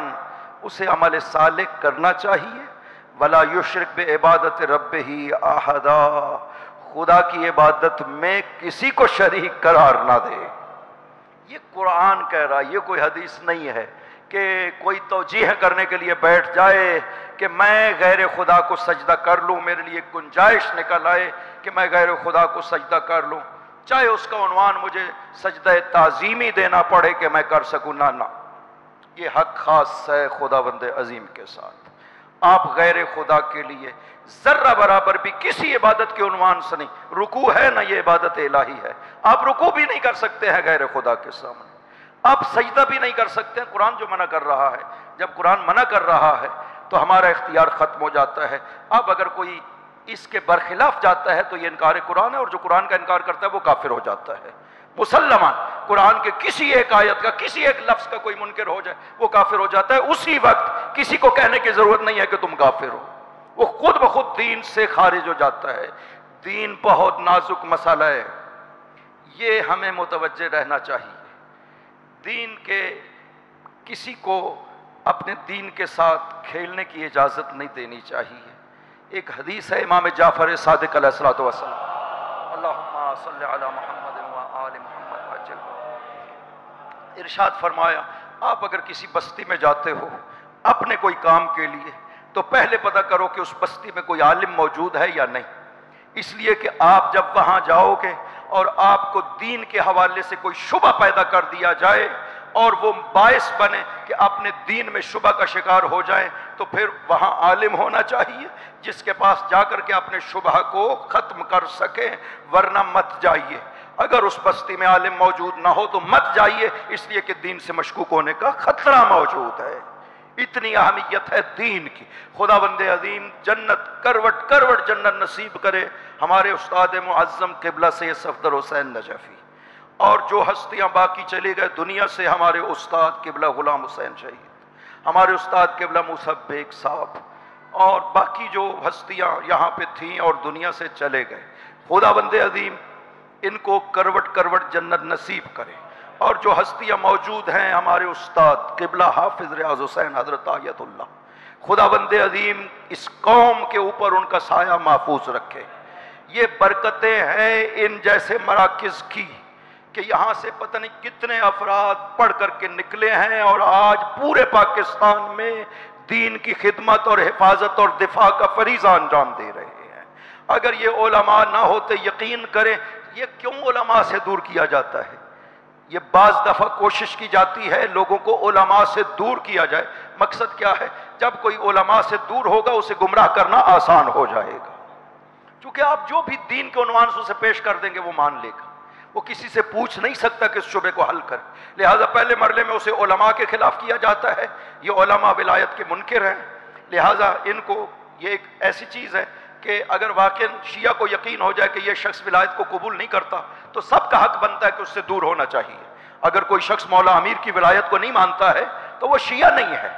اسے عمل صالح کرنا چاہیے، ولا یشرک بعبادت ربہ احدا، خدا کی عبادت میں کسی کو شریک قرار نہ دے۔ یہ قرآن کہہ رہا ہے، یہ کوئی حدیث نہیں ہے کہ کوئی توجیہ کرنے کے لیے بیٹھ جائے کہ میں غیر خدا کو سجدہ کر لوں، میرے لیے گنجائش نکل آئے کہ میں غیر خدا کو سجدہ کر لوں، چاہے اس کا عنوان مجھے سجدہ تعظیمی دینا پڑے کہ میں کر سکوں، نہ، یہ حق خاص ہے خداوند عظیم کے ساتھ۔ آپ غیر خدا کے لیے ذرہ برابر بھی کسی عبادت کے عنوان سے نہیں، رکوع ہے نا، یہ عبادت الہی ہے، آپ رکوع بھی نہیں کر سکتے ہیں غیر خدا کے سامنے، آپ سجدہ بھی نہیں کر سکتے ہیں، قرآن جو منع کر رہا ہے۔ جب قرآن منع کر رہا ہے تو ہمارا اختیار ختم ہو جاتا ہے۔ اب اگر کوئی اس کے برخلاف جاتا ہے تو یہ انکار قرآن ہے، اور جو قرآن کا انکار کرتا ہے وہ کافر ہو جاتا ہے مسلمان۔ قرآن کے کسی ایک آیت کا، کسی ایک لفظ کا کوئی منکر ہو جائے وہ کافر ہو جاتا ہے، اسی وقت کسی کو کہنے کی ضرورت نہیں ہے کہ تم کافر ہو، وہ خود بخود دین سے خارج ہو جاتا ہے۔ دین بہت نازک مسئلہ ہے، یہ ہمیں متوجہ رہنا چاہیے۔ دین کے کسی کو اپنے دین کے ساتھ کھیلنے کی اجازت نہیں دینی چاہیے۔ ایک حدیث ہے امام جعفر صادق علیہ الصلوۃ والسلام، اللہم صلی علی محمد وآل محمد وجل، ارشاد فرمایا آپ اگر کسی بستی میں جاتے ہو اپنے کوئی کام کے لیے تو پہلے پتہ کرو کہ اس بستی میں کوئی عالم موجود ہے یا نہیں، اس لیے کہ آپ جب وہاں جاؤ گے اور آپ کو دین کے حوالے سے کوئی شبہ پیدا کر دیا جائے اور وہ باعث بنے کہ اپنے دین میں شبہ کا شکار ہو جائیں تو پھر وہاں عالم ہونا چاہیے جس کے پاس جا کر کے اپنے شبہ کو ختم کر سکیں، ورنہ مت جائیے۔ اگر اس بستی میں عالم موجود نہ ہو تو مت جائیے، اس لیے کہ دین سے مشکوک ہونے کا خطرہ موجود ہے۔ اتنی اہمیت ہے دین کی۔ خداوند عظیم جنت کروٹ کروٹ جنت نصیب کرے ہمارے استاد معظم قبلہ سید صفدر حسین نجفی، اور جو ہستیاں باقی چلے گئے دنیا سے، ہمارے استاد قبلہ غلام حسین شہید، ہمارے استاد قبلہ موسیٰ بیگ صاحب، اور باقی جو ہستیاں یہاں پہ تھیں اور دنیا سے چلے گئے، خداوند عظیم ان کو کروٹ کروٹ جنت نصیب کرے۔ اور جو ہستیاں موجود ہیں ہمارے استاد قبلہ حافظ ریاض حسین حضرت آیت اللہ، خداوند عظیم اس قوم کے اوپر ان کا سایہ محفوظ رکھے۔ یہ برکتیں ہیں ان جیسے مراکز کی کہ یہاں سے پتہ نہیں کتنے افراد پڑھ کر کے نکلے ہیں اور آج پورے پاکستان میں دین کی خدمت اور حفاظت اور دفاع کا فریضہ انجام دے رہے ہیں۔ اگر یہ علماء نہ ہوتے، یقین کریں یہ کیوں علماء سے دور کیا جاتا ہے؟ یہ بعض دفعہ کوشش کی جاتی ہے لوگوں کو علماء سے دور کیا جائے، مقصد کیا ہے؟ جب کوئی علماء سے دور ہوگا اسے گمراہ کرنا آسان ہو جائے گا، کیونکہ آپ جو بھی دین کے عنوان سے اسے پیش کر دیں گے وہ مان لے گا، وہ کسی سے پوچھ نہیں سکتا کہ اس شبے کو حل کرے۔ لہٰذا پہلے مرحلے میں اسے علماء کے خلاف کیا جاتا ہے، یہ علماء ولایت کے منکر ہیں، لہٰذا ان کو یہ ایک ایسی چیز ہے کہ اگر واقعاً شیعہ کو یقین ہو جائے کہ یہ شخص ولایت کو قبول نہیں کرتا تو سب کا حق بنتا ہے کہ اس سے دور ہونا چاہیے۔ اگر کوئی شخص مولا امیر کی ولایت کو نہیں مانتا ہے تو وہ شیعہ نہیں ہے،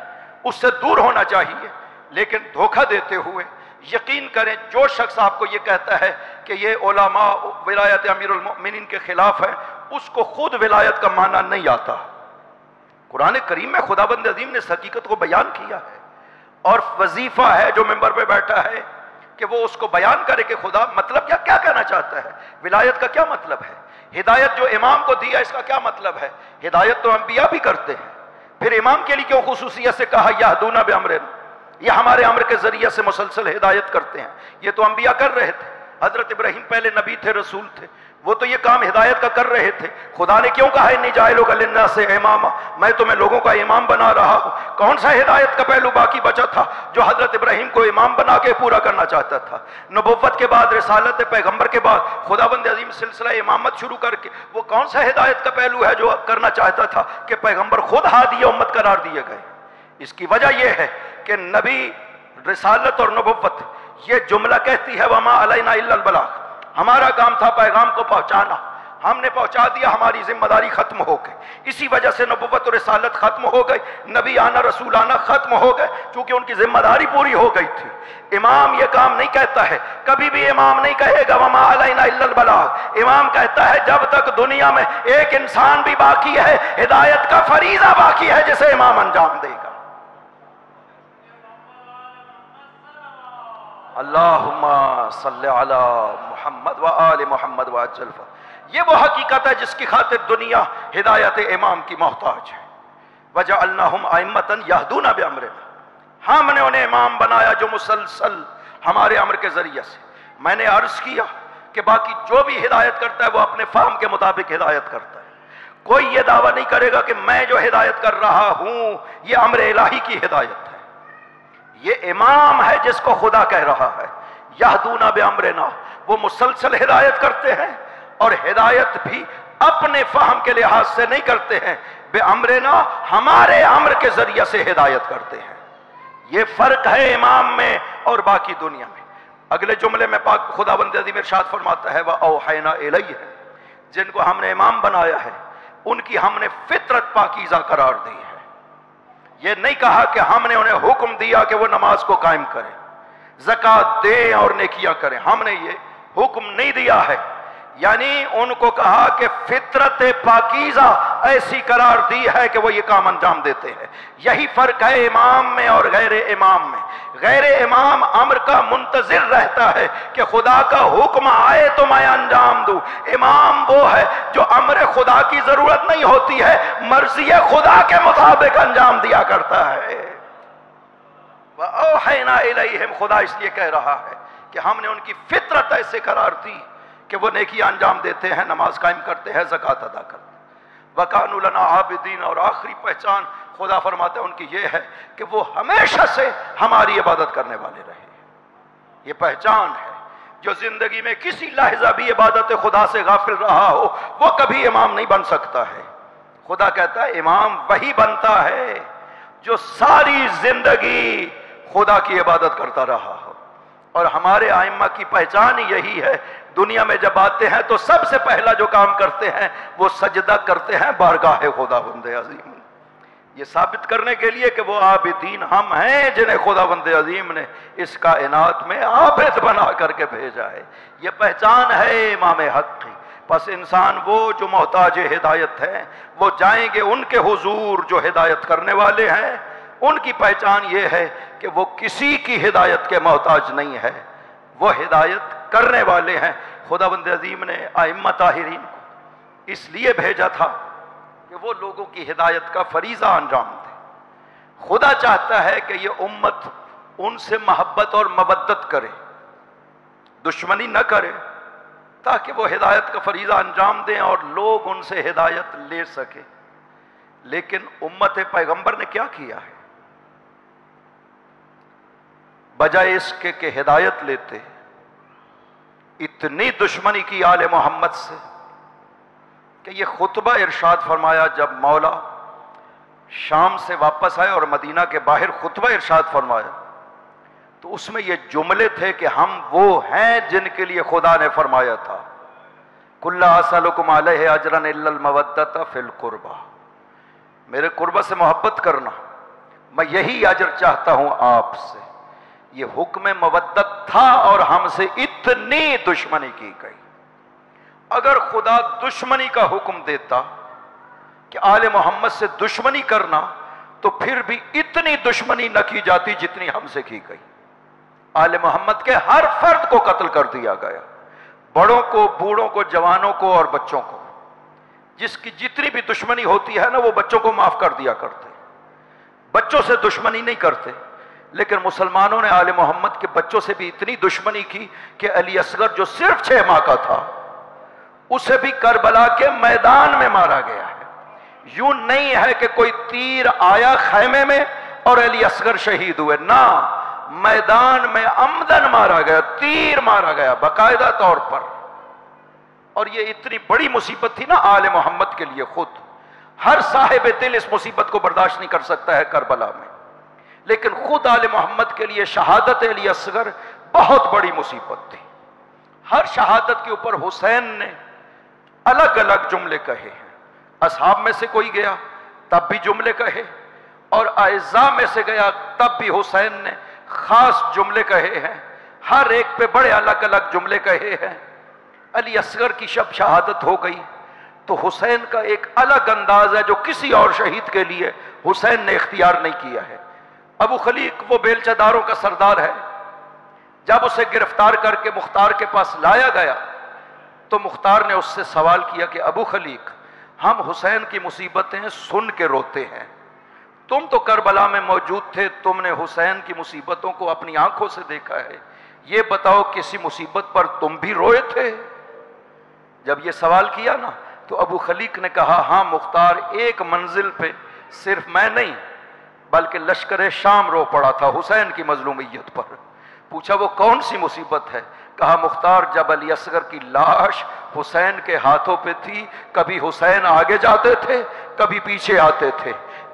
اس سے دور ہونا چاہیے۔ لیکن دھوکہ دیتے ہوئے یقین کریں جو شخص آپ کو یہ کہتا ہے کہ یہ علماء ولایت امیر المؤمنین کے خلاف ہے، اس کو خود ولایت کا معنی نہیں آتا۔ قرآن کریم میں خداوند عظیم نے اس حقیقت کو بیان کیا ہے، اور وظیفہ ہے جو ممبر پہ بیٹھا ہے کہ وہ اس کو بیان کرے کہ خدا مطلب کیا کہنا چاہتا ہے، ولایت کا کیا مطلب ہے، ہدایت جو امام کو دیا اس کا کیا مطلب ہے۔ ہدایت تو انبیاء بھی کرتے ہیں، پھر امام کے لیے کیوں خصوصیت سے کہا یہدون بامرنا، یہ ہمارے امر کے ذریعے سے مسلسل ہدایت کرتے ہیں، یہ تو انبیاء کر رہے تھے۔ حضرت ابراہیم پہلے نبی تھے، رسول تھے، وہ تو یہ کام ہدایت کا کر رہے تھے۔ خدا نے کیوں کہا انی جاعلک للناس اماما، میں تمہیں لوگوں کا امام بنا رہا ہوں۔ کون سا ہدایت کا پہلو باقی بچا تھا جو حضرت ابراہیم کو امام بنا کے پورا کرنا چاہتا تھا؟ نبوت کے بعد، رسالت پیغمبر کے بعد خداوند عظیم سلسلہ امامت شروع کر کے وہ کون سا ہدایت کا پہلو ہے جو کرنا چاہتا تھا کہ پیغمبر خود ہادی امت قرار دیے گئے؟ اس کی وجہ یہ ہے کہ نبی، رسالت اور نبوت یہ جملہ کہتی ہے وما علینا الا البلاغ، ہمارا کام تھا پیغام کو پہنچانا، ہم نے پہنچا دیا، ہماری ذمہ داری ختم ہو گئی۔ اسی وجہ سے نبوت اور رسالت ختم ہو گئی، نبی آنا رسول آنا ختم ہو گئے، چونکہ ان کی ذمہ داری پوری ہو گئی تھی۔ امام یہ کام نہیں کہتا ہے، کبھی بھی امام نہیں کہے گا وما علینا الا البلاغ۔ امام کہتا ہے جب تک دنیا میں ایک انسان بھی باقی ہے، ہدایت کا فریضہ باقی ہے جسے امام انجام دے گا۔ اللہم صلی علی محمد و آل محمد وعجل فرجہ۔ یہ وہ حقیقت ہے جس کی خاطر دنیا ہدایت امام کی محتاج ہے۔ وجعلناہم ائمۃ یہدون بامرنا، ہم نے انہیں امام بنایا جو مسلسل ہمارے امر کے ذریعے سے۔ میں نے عرض کیا کہ باقی جو بھی ہدایت کرتا ہے وہ اپنے فہم کے مطابق ہدایت کرتا ہے۔ کوئی یہ دعویٰ نہیں کرے گا کہ میں جو ہدایت کر رہا ہوں یہ امر الہی کی ہدایت ہے۔ یہ امام ہے جس کو خدا کہہ رہا ہے یہدون بامرنا، وہ مسلسل ہدایت کرتے ہیں، اور ہدایت بھی اپنے فہم کے لحاظ سے نہیں کرتے ہیں، بامرنا ہمارے امر کے ذریعے سے ہدایت کرتے ہیں۔ یہ فرق ہے امام میں اور باقی دنیا میں۔ اگلے جملے میں پاک خداوند عظیم ارشاد فرماتا ہے وَأَوْحَيْنَا إِلَيْهِ، جن کو ہم نے امام بنایا ہے ان کی ہم نے فطرت پاکیزہ قرار دی ہے۔ یہ نہیں کہا کہ ہم نے انہیں حکم دیا کہ وہ نماز کو قائم کریں، زکوٰۃ دیں اور نیکیاں کریں، ہم نے یہ حکم نہیں دیا ہے۔ یعنی ان کو کہا کہ فطرت پاکیزہ ایسی قرار دی ہے کہ وہ یہ کام انجام دیتے ہیں۔ یہی فرق ہے امام میں اور غیر امام میں۔ غیر امام امر کا منتظر رہتا ہے کہ خدا کا حکم آئے تو میں انجام دوں۔ امام وہ ہے جو امر خدا کی ضرورت نہیں ہوتی ہے، مرضی خدا کے مطابق انجام دیا کرتا ہے۔ وَأَوْحَيْنَا إِلَيْهِمْ، خدا اس لیے کہہ رہا ہے کہ ہم نے ان کی فطرت ایسے قرار دی کہ وہ نیکی انجام دیتے ہیں، نماز قائم کرتے ہیں، زکوٰۃ ادا کرتے ہیں۔ وَكَانُوا لَنَا عَابِدِينَ، اور آخری پہچان خدا فرماتا ہے ان کی یہ ہے کہ وہ ہمیشہ سے ہماری عبادت کرنے والے رہے۔ یہ پہچان ہے۔ جو زندگی میں کسی لحظہ بھی عبادت خدا سے غافل رہا ہو وہ کبھی امام نہیں بن سکتا ہے۔ خدا کہتا ہے امام وہی بنتا ہے جو ساری زندگی خدا کی عبادت کرتا رہا ہو، اور ہمارے ائمہ کی پہچان یہی ہے۔ دنیا میں جب آتے ہیں تو سب سے پہلا جو کام کرتے ہیں وہ سجدہ کرتے ہیں بارگاہ خداوند عظیم، یہ ثابت کرنے کے لیے کہ وہ عابدین ہم ہیں جنہیں خداوند عظیم نے اس کائنات میں عابد بنا کر کے بھیجا ہے۔ یہ پہچان ہے امام حق کی۔ پس انسان وہ جو محتاج ہدایت ہیں وہ جائیں گے ان کے حضور جو ہدایت کرنے والے ہیں۔ ان کی پہچان یہ ہے کہ وہ کسی کی ہدایت کے محتاج نہیں ہے، وہ ہدایت کرنے والے ہیں۔ خداوند عظیم نے ائمہ طاہرین کو اس لیے بھیجا تھا کہ وہ لوگوں کی ہدایت کا فریضہ انجام دے۔ خدا چاہتا ہے کہ یہ امت ان سے محبت اور مودت کرے، دشمنی نہ کرے، تاکہ وہ ہدایت کا فریضہ انجام دیں اور لوگ ان سے ہدایت لے سکے۔ لیکن امت پیغمبر نے کیا کیا ہے؟ بجائے اس کے کہ ہدایت لیتے، اتنی دشمنی کی آل محمد سے کہ یہ خطبہ ارشاد فرمایا جب مولا شام سے واپس آئے اور مدینہ کے باہر خطبہ ارشاد فرمایا تو اس میں یہ جملے تھے کہ ہم وہ ہیں جن کے لیے خدا نے فرمایا تھا کُلَّ أَسْأَلُكُمْ عَلَيْهِ أَجْرًا إِلَّا الْمَوَدَّةَ فِي الْقُرْبَى، میرے قربہ سے محبت کرنا، میں یہی اجر چاہتا ہوں آپ سے۔ یہ حکم مودت تھا اور ہم سے اتنی دشمنی کی گئی۔ اگر خدا دشمنی کا حکم دیتا کہ آل محمد سے دشمنی کرنا، تو پھر بھی اتنی دشمنی نہ کی جاتی جتنی ہم سے کی گئی۔ آل محمد کے ہر فرد کو قتل کر دیا گیا، بڑوں کو، بوڑھوں کو، جوانوں کو اور بچوں کو۔ جس کی جتنی بھی دشمنی ہوتی ہے نا، وہ بچوں کو معاف کر دیا کرتے، بچوں سے دشمنی نہیں کرتے۔ لیکن مسلمانوں نے آل محمد کے بچوں سے بھی اتنی دشمنی کی کہ علی اصغر جو صرف 6 ماہ کا تھا، اسے بھی کربلا کے میدان میں مارا گیا ہے۔ یوں نہیں ہے کہ کوئی تیر آیا خیمے میں اور علی اصغر شہید ہوئے، نہ، میدان میں عمدن مارا گیا، تیر مارا گیا باقاعدہ طور پر۔ اور یہ اتنی بڑی مصیبت تھی نا آل محمد کے لیے، خود ہر صاحب دل اس مصیبت کو برداشت نہیں کر سکتا ہے کربلا میں، لیکن خود آل محمد کے لیے شہادت علی اصغر بہت بڑی مصیبت تھی۔ ہر شہادت کے اوپر حسین نے الگ الگ جملے کہے ہیں۔ اصحاب میں سے کوئی گیا تب بھی جملے کہے، اور اعزاء میں سے گیا تب بھی حسین نے خاص جملے کہے ہیں، ہر ایک پہ بڑے الگ الگ جملے کہے ہیں۔ علی اصغر کی شب شہادت ہو گئی تو حسین کا ایک الگ انداز ہے جو کسی اور شہید کے لیے حسین نے اختیار نہیں کیا ہے۔ ابو خلیق وہ بیلچہ داروں کا سردار ہے، جب اسے گرفتار کر کے مختار کے پاس لایا گیا تو مختار نے اس سے سوال کیا کہ ابو خلیق، ہم حسین کی مصیبتیں سن کے روتے ہیں، تم تو کربلا میں موجود تھے، تم نے حسین کی مصیبتوں کو اپنی آنکھوں سے دیکھا ہے، یہ بتاؤ کسی مصیبت پر تم بھی روئے تھے؟ جب یہ سوال کیا نا تو ابو خلیق نے کہا، ہاں مختار، ایک منزل پہ صرف میں نہیں بلکہ لشکر شام رو پڑا تھا حسین کی مظلومیت پر۔ پوچھا وہ کون سی مصیبت ہے؟ کہا مختار، جب علی اصغر کی لاش حسین کے ہاتھوں پہ تھی، کبھی حسین آگے جاتے تھے کبھی پیچھے آتے تھے۔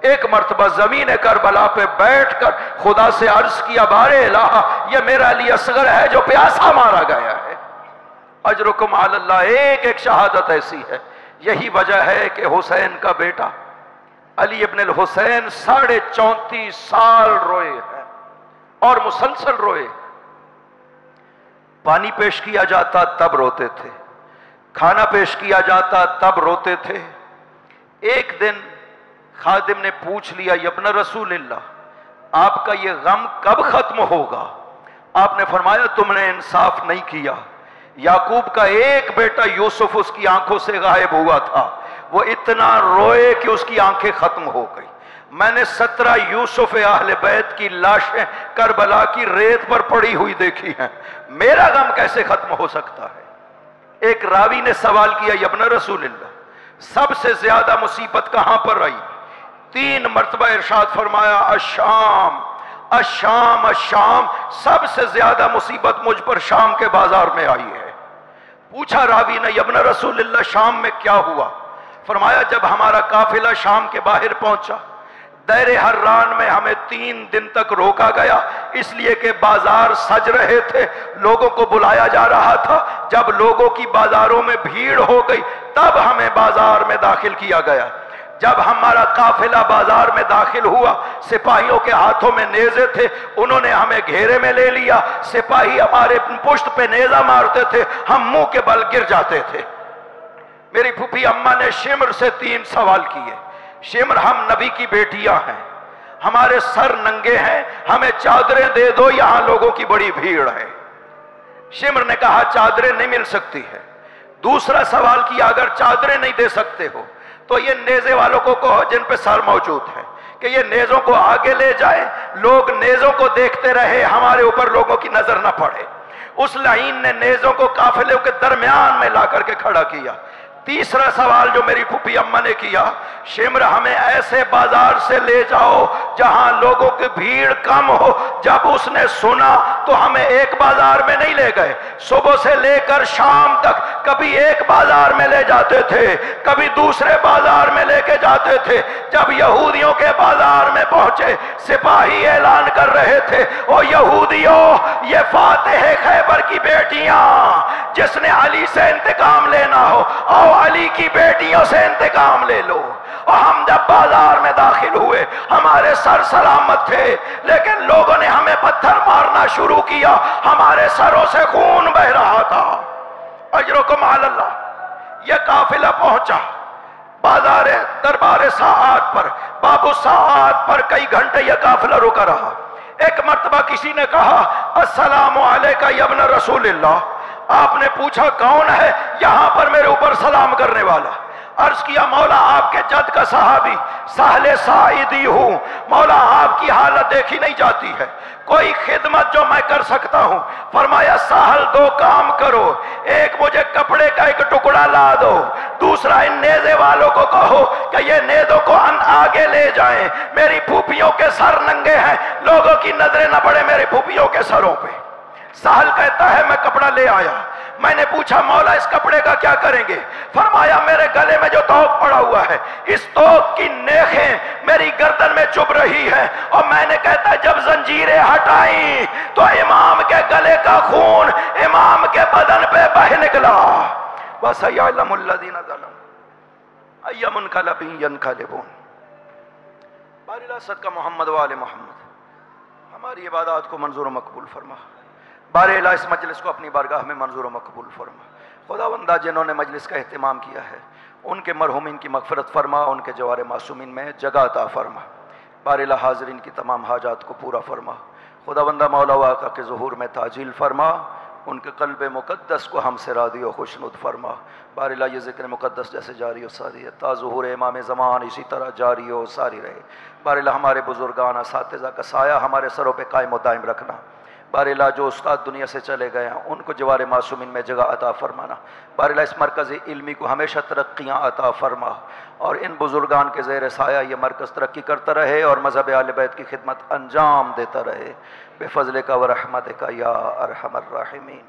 ایک مرتبہ زمین کربلا پہ بیٹھ کر خدا سے عرض کیا، بارے الہ، یہ میرا علی اصغر ہے جو پیاسا مارا گیا ہے۔ اجرکم علی اللہ، ایک ایک شہادت ایسی ہے۔ یہی وجہ ہے کہ حسین کا بیٹا علی ابن الحسین 34.5 سال روئے ہیں اور مسلسل روئے۔ پانی پیش کیا جاتا تب روتے تھے، کھانا پیش کیا جاتا تب روتے تھے۔ ایک دن خادم نے پوچھ لیا، یا ابن رسول اللہ، آپ کا یہ غم کب ختم ہوگا؟ آپ نے فرمایا، تم نے انصاف نہیں کیا۔ یعقوب کا ایک بیٹا یوسف اس کی آنکھوں سے غائب ہوا تھا، وہ اتنا روئے کہ اس کی آنکھیں ختم ہو گئی۔ میں نے 17 یوسف اہل بیت کی لاشیں کربلا کی ریت پر پڑی ہوئی دیکھی ہیں، میرا غم کیسے ختم ہو سکتا ہے؟ ایک راوی نے سوال کیا، یا ابن رسول اللہ، سب سے زیادہ مصیبت کہاں پر آئی؟ 3 مرتبہ ارشاد فرمایا، الشام الشام الشام، سب سے زیادہ مصیبت مجھ پر شام کے بازار میں آئی ہے۔ پوچھا راوی نے، یا ابن رسول اللہ، شام میں کیا ہوا؟ فرمایا، جب ہمارا قافلہ شام کے باہر پہنچا، دیر حران میں ہمیں 3 دن تک روکا گیا، اس لیے کہ بازار سج رہے تھے، لوگوں کو بلایا جا رہا تھا۔ جب لوگوں کی بازاروں میں بھیڑ ہو گئی تب ہمیں بازار میں داخل کیا گیا۔ جب ہمارا قافلہ بازار میں داخل ہوا، سپاہیوں کے ہاتھوں میں نیزے تھے، انہوں نے ہمیں گھیرے میں لے لیا۔ سپاہی ہمارے پشت پہ نیزہ مارتے تھے، ہم منہ کے بل گر جاتے تھے۔ میری پھوپھی اماں نے شمر سے 3 سوال کیے، شمر، ہم نبی کی بیٹیاں ہیں، ہمارے سر ننگے ہیں، ہمیں چادریں دے دو، یہاں لوگوں کی بڑی بھیڑ ہے۔ شمر نے کہا، چادریں نہیں مل سکتی ہے۔ دوسرا سوال کیا، اگر چادریں نہیں دے سکتے ہو تو یہ نیزے والوں کو کہو جن پہ سر موجود ہے کہ یہ نیزوں کو آگے لے جائیں، لوگ نیزوں کو دیکھتے رہے، ہمارے اوپر لوگوں کی نظر نہ پڑے۔ اس لعین نے نیزوں کو قافلے کے درمیان میں لا کر کے کھڑا کیا۔ تیسرا سوال جو میری پھوپھی اماں نے کیا، شمر، ہمیں ایسے بازار سے لے جاؤ جہاں لوگوں کی بھیڑ کم ہو۔ جب اس نے سنا تو ہمیں ایک بازار میں نہیں لے گئے، صبح سے لے کر شام تک کبھی ایک بازار میں لے جاتے تھے، کبھی دوسرے بازار میں لے کے جاتے تھے۔ جب یہودیوں کے بازار میں پہنچے، سپاہی اعلان کر رہے تھے، او یہودیوں، یہ فاتح خیبر کی بیٹیاں، جس نے علی سے انتقام لینا ہو، او علی کی بیٹیوں سے انتقام لے لو۔ اور ہم جب بازار میں داخل ہوئے ہمارے سر سلامت تھے، لیکن لوگوں نے ہمیں پتھر مارنا شروع کیا، ہمارے سروں سے خون بہ رہا تھا۔ اجرکم علی اللہ۔ یہ قافلہ پہنچا بازار دربار ساعات پر، باب الساعات پر کئی گھنٹے یہ قافلہ رکا رہا۔ ایک مرتبہ کسی نے کہا السلام علیکہ یا ابن رسول اللہ۔ آپ نے پوچھا کون ہے یہاں پر میرے اوپر سلام کرنے والا؟ عرض کیا مولا آپ کے جد کا صحابی سہل ساعدی ہوں، مولا آپ کی حالت دیکھی نہیں جاتی ہے، کوئی خدمت جو میں کر سکتا ہوں؟ فرمایا سہل دو کام کرو، ایک مجھے کپڑے کا ایک ٹکڑا لا دو، دوسرا ان نیزے والوں کو کہو کہ یہ نیزوں کو آگے لے جائیں، میری پھوپھیوں کے سر ننگے ہیں، لوگوں کی نظریں نہ پڑے میری پھوپھیوں کے سروں پہ۔ سہل کہتا ہے میں کپڑا لے آیا، میں نے پوچھا مولا اس کپڑے کا کیا کریں گے؟ فرمایا میرے گلے میں جو توق پڑا ہوا ہے اس توق کی نیخیں میری گردن میں چبھ رہی ہے، اور میں نے کہتا جب زنجیریں ہٹائیں تو امام کے گلے کا خون امام کے بدن پہ بہ نکلا۔ وَسَيَعْلَمُ الَّذِينَ ظَلَمُوا أَيَّ مُنْقَلَبٍ يَنْقَلِبُونَ۔ بارِ صدقہ محمد وآل محمد ہماری عبادات کو منظور و مقبول فرما، بار الہ اس مجلس کو اپنی بارگاہ میں منظور و مقبول فرما۔ خداوندہ جنہوں نے مجلس کا اہتمام کیا ہے ان کے مرحومین کی مغفرت فرما، ان کے جوار معصومین میں جگہ عطا فرما، بار الہ حاضرین کی تمام حاجات کو پورا فرما۔ خداوندہ مولا و آقا کے ظہور میں تعجیل فرما، ان کے قلب مقدس کو ہم سے راضی و خوشنود فرما۔ بار الہ یہ ذکر مقدس جیسے جاری و ساری ہے تا ظہور امام زمان اسی طرح جاری و ساری رہے۔ بار الہ ہمارے بزرگان اساتذہ کا سایہ ہمارے سروں پہ قائم و دائم رکھنا۔ بار الہ جو استاد دنیا سے چلے گئے ہیں ان کو جوار معصومین میں جگہ عطا فرمانا۔ بار الہ اس مرکز علمی کو ہمیشہ ترقیاں عطا فرما، اور ان بزرگان کے زیر سایہ یہ مرکز ترقی کرتا رہے اور مذہب اہل بیت کی خدمت انجام دیتا رہے، بے فضل کا و رحمت کا یا ارحم الراحمین۔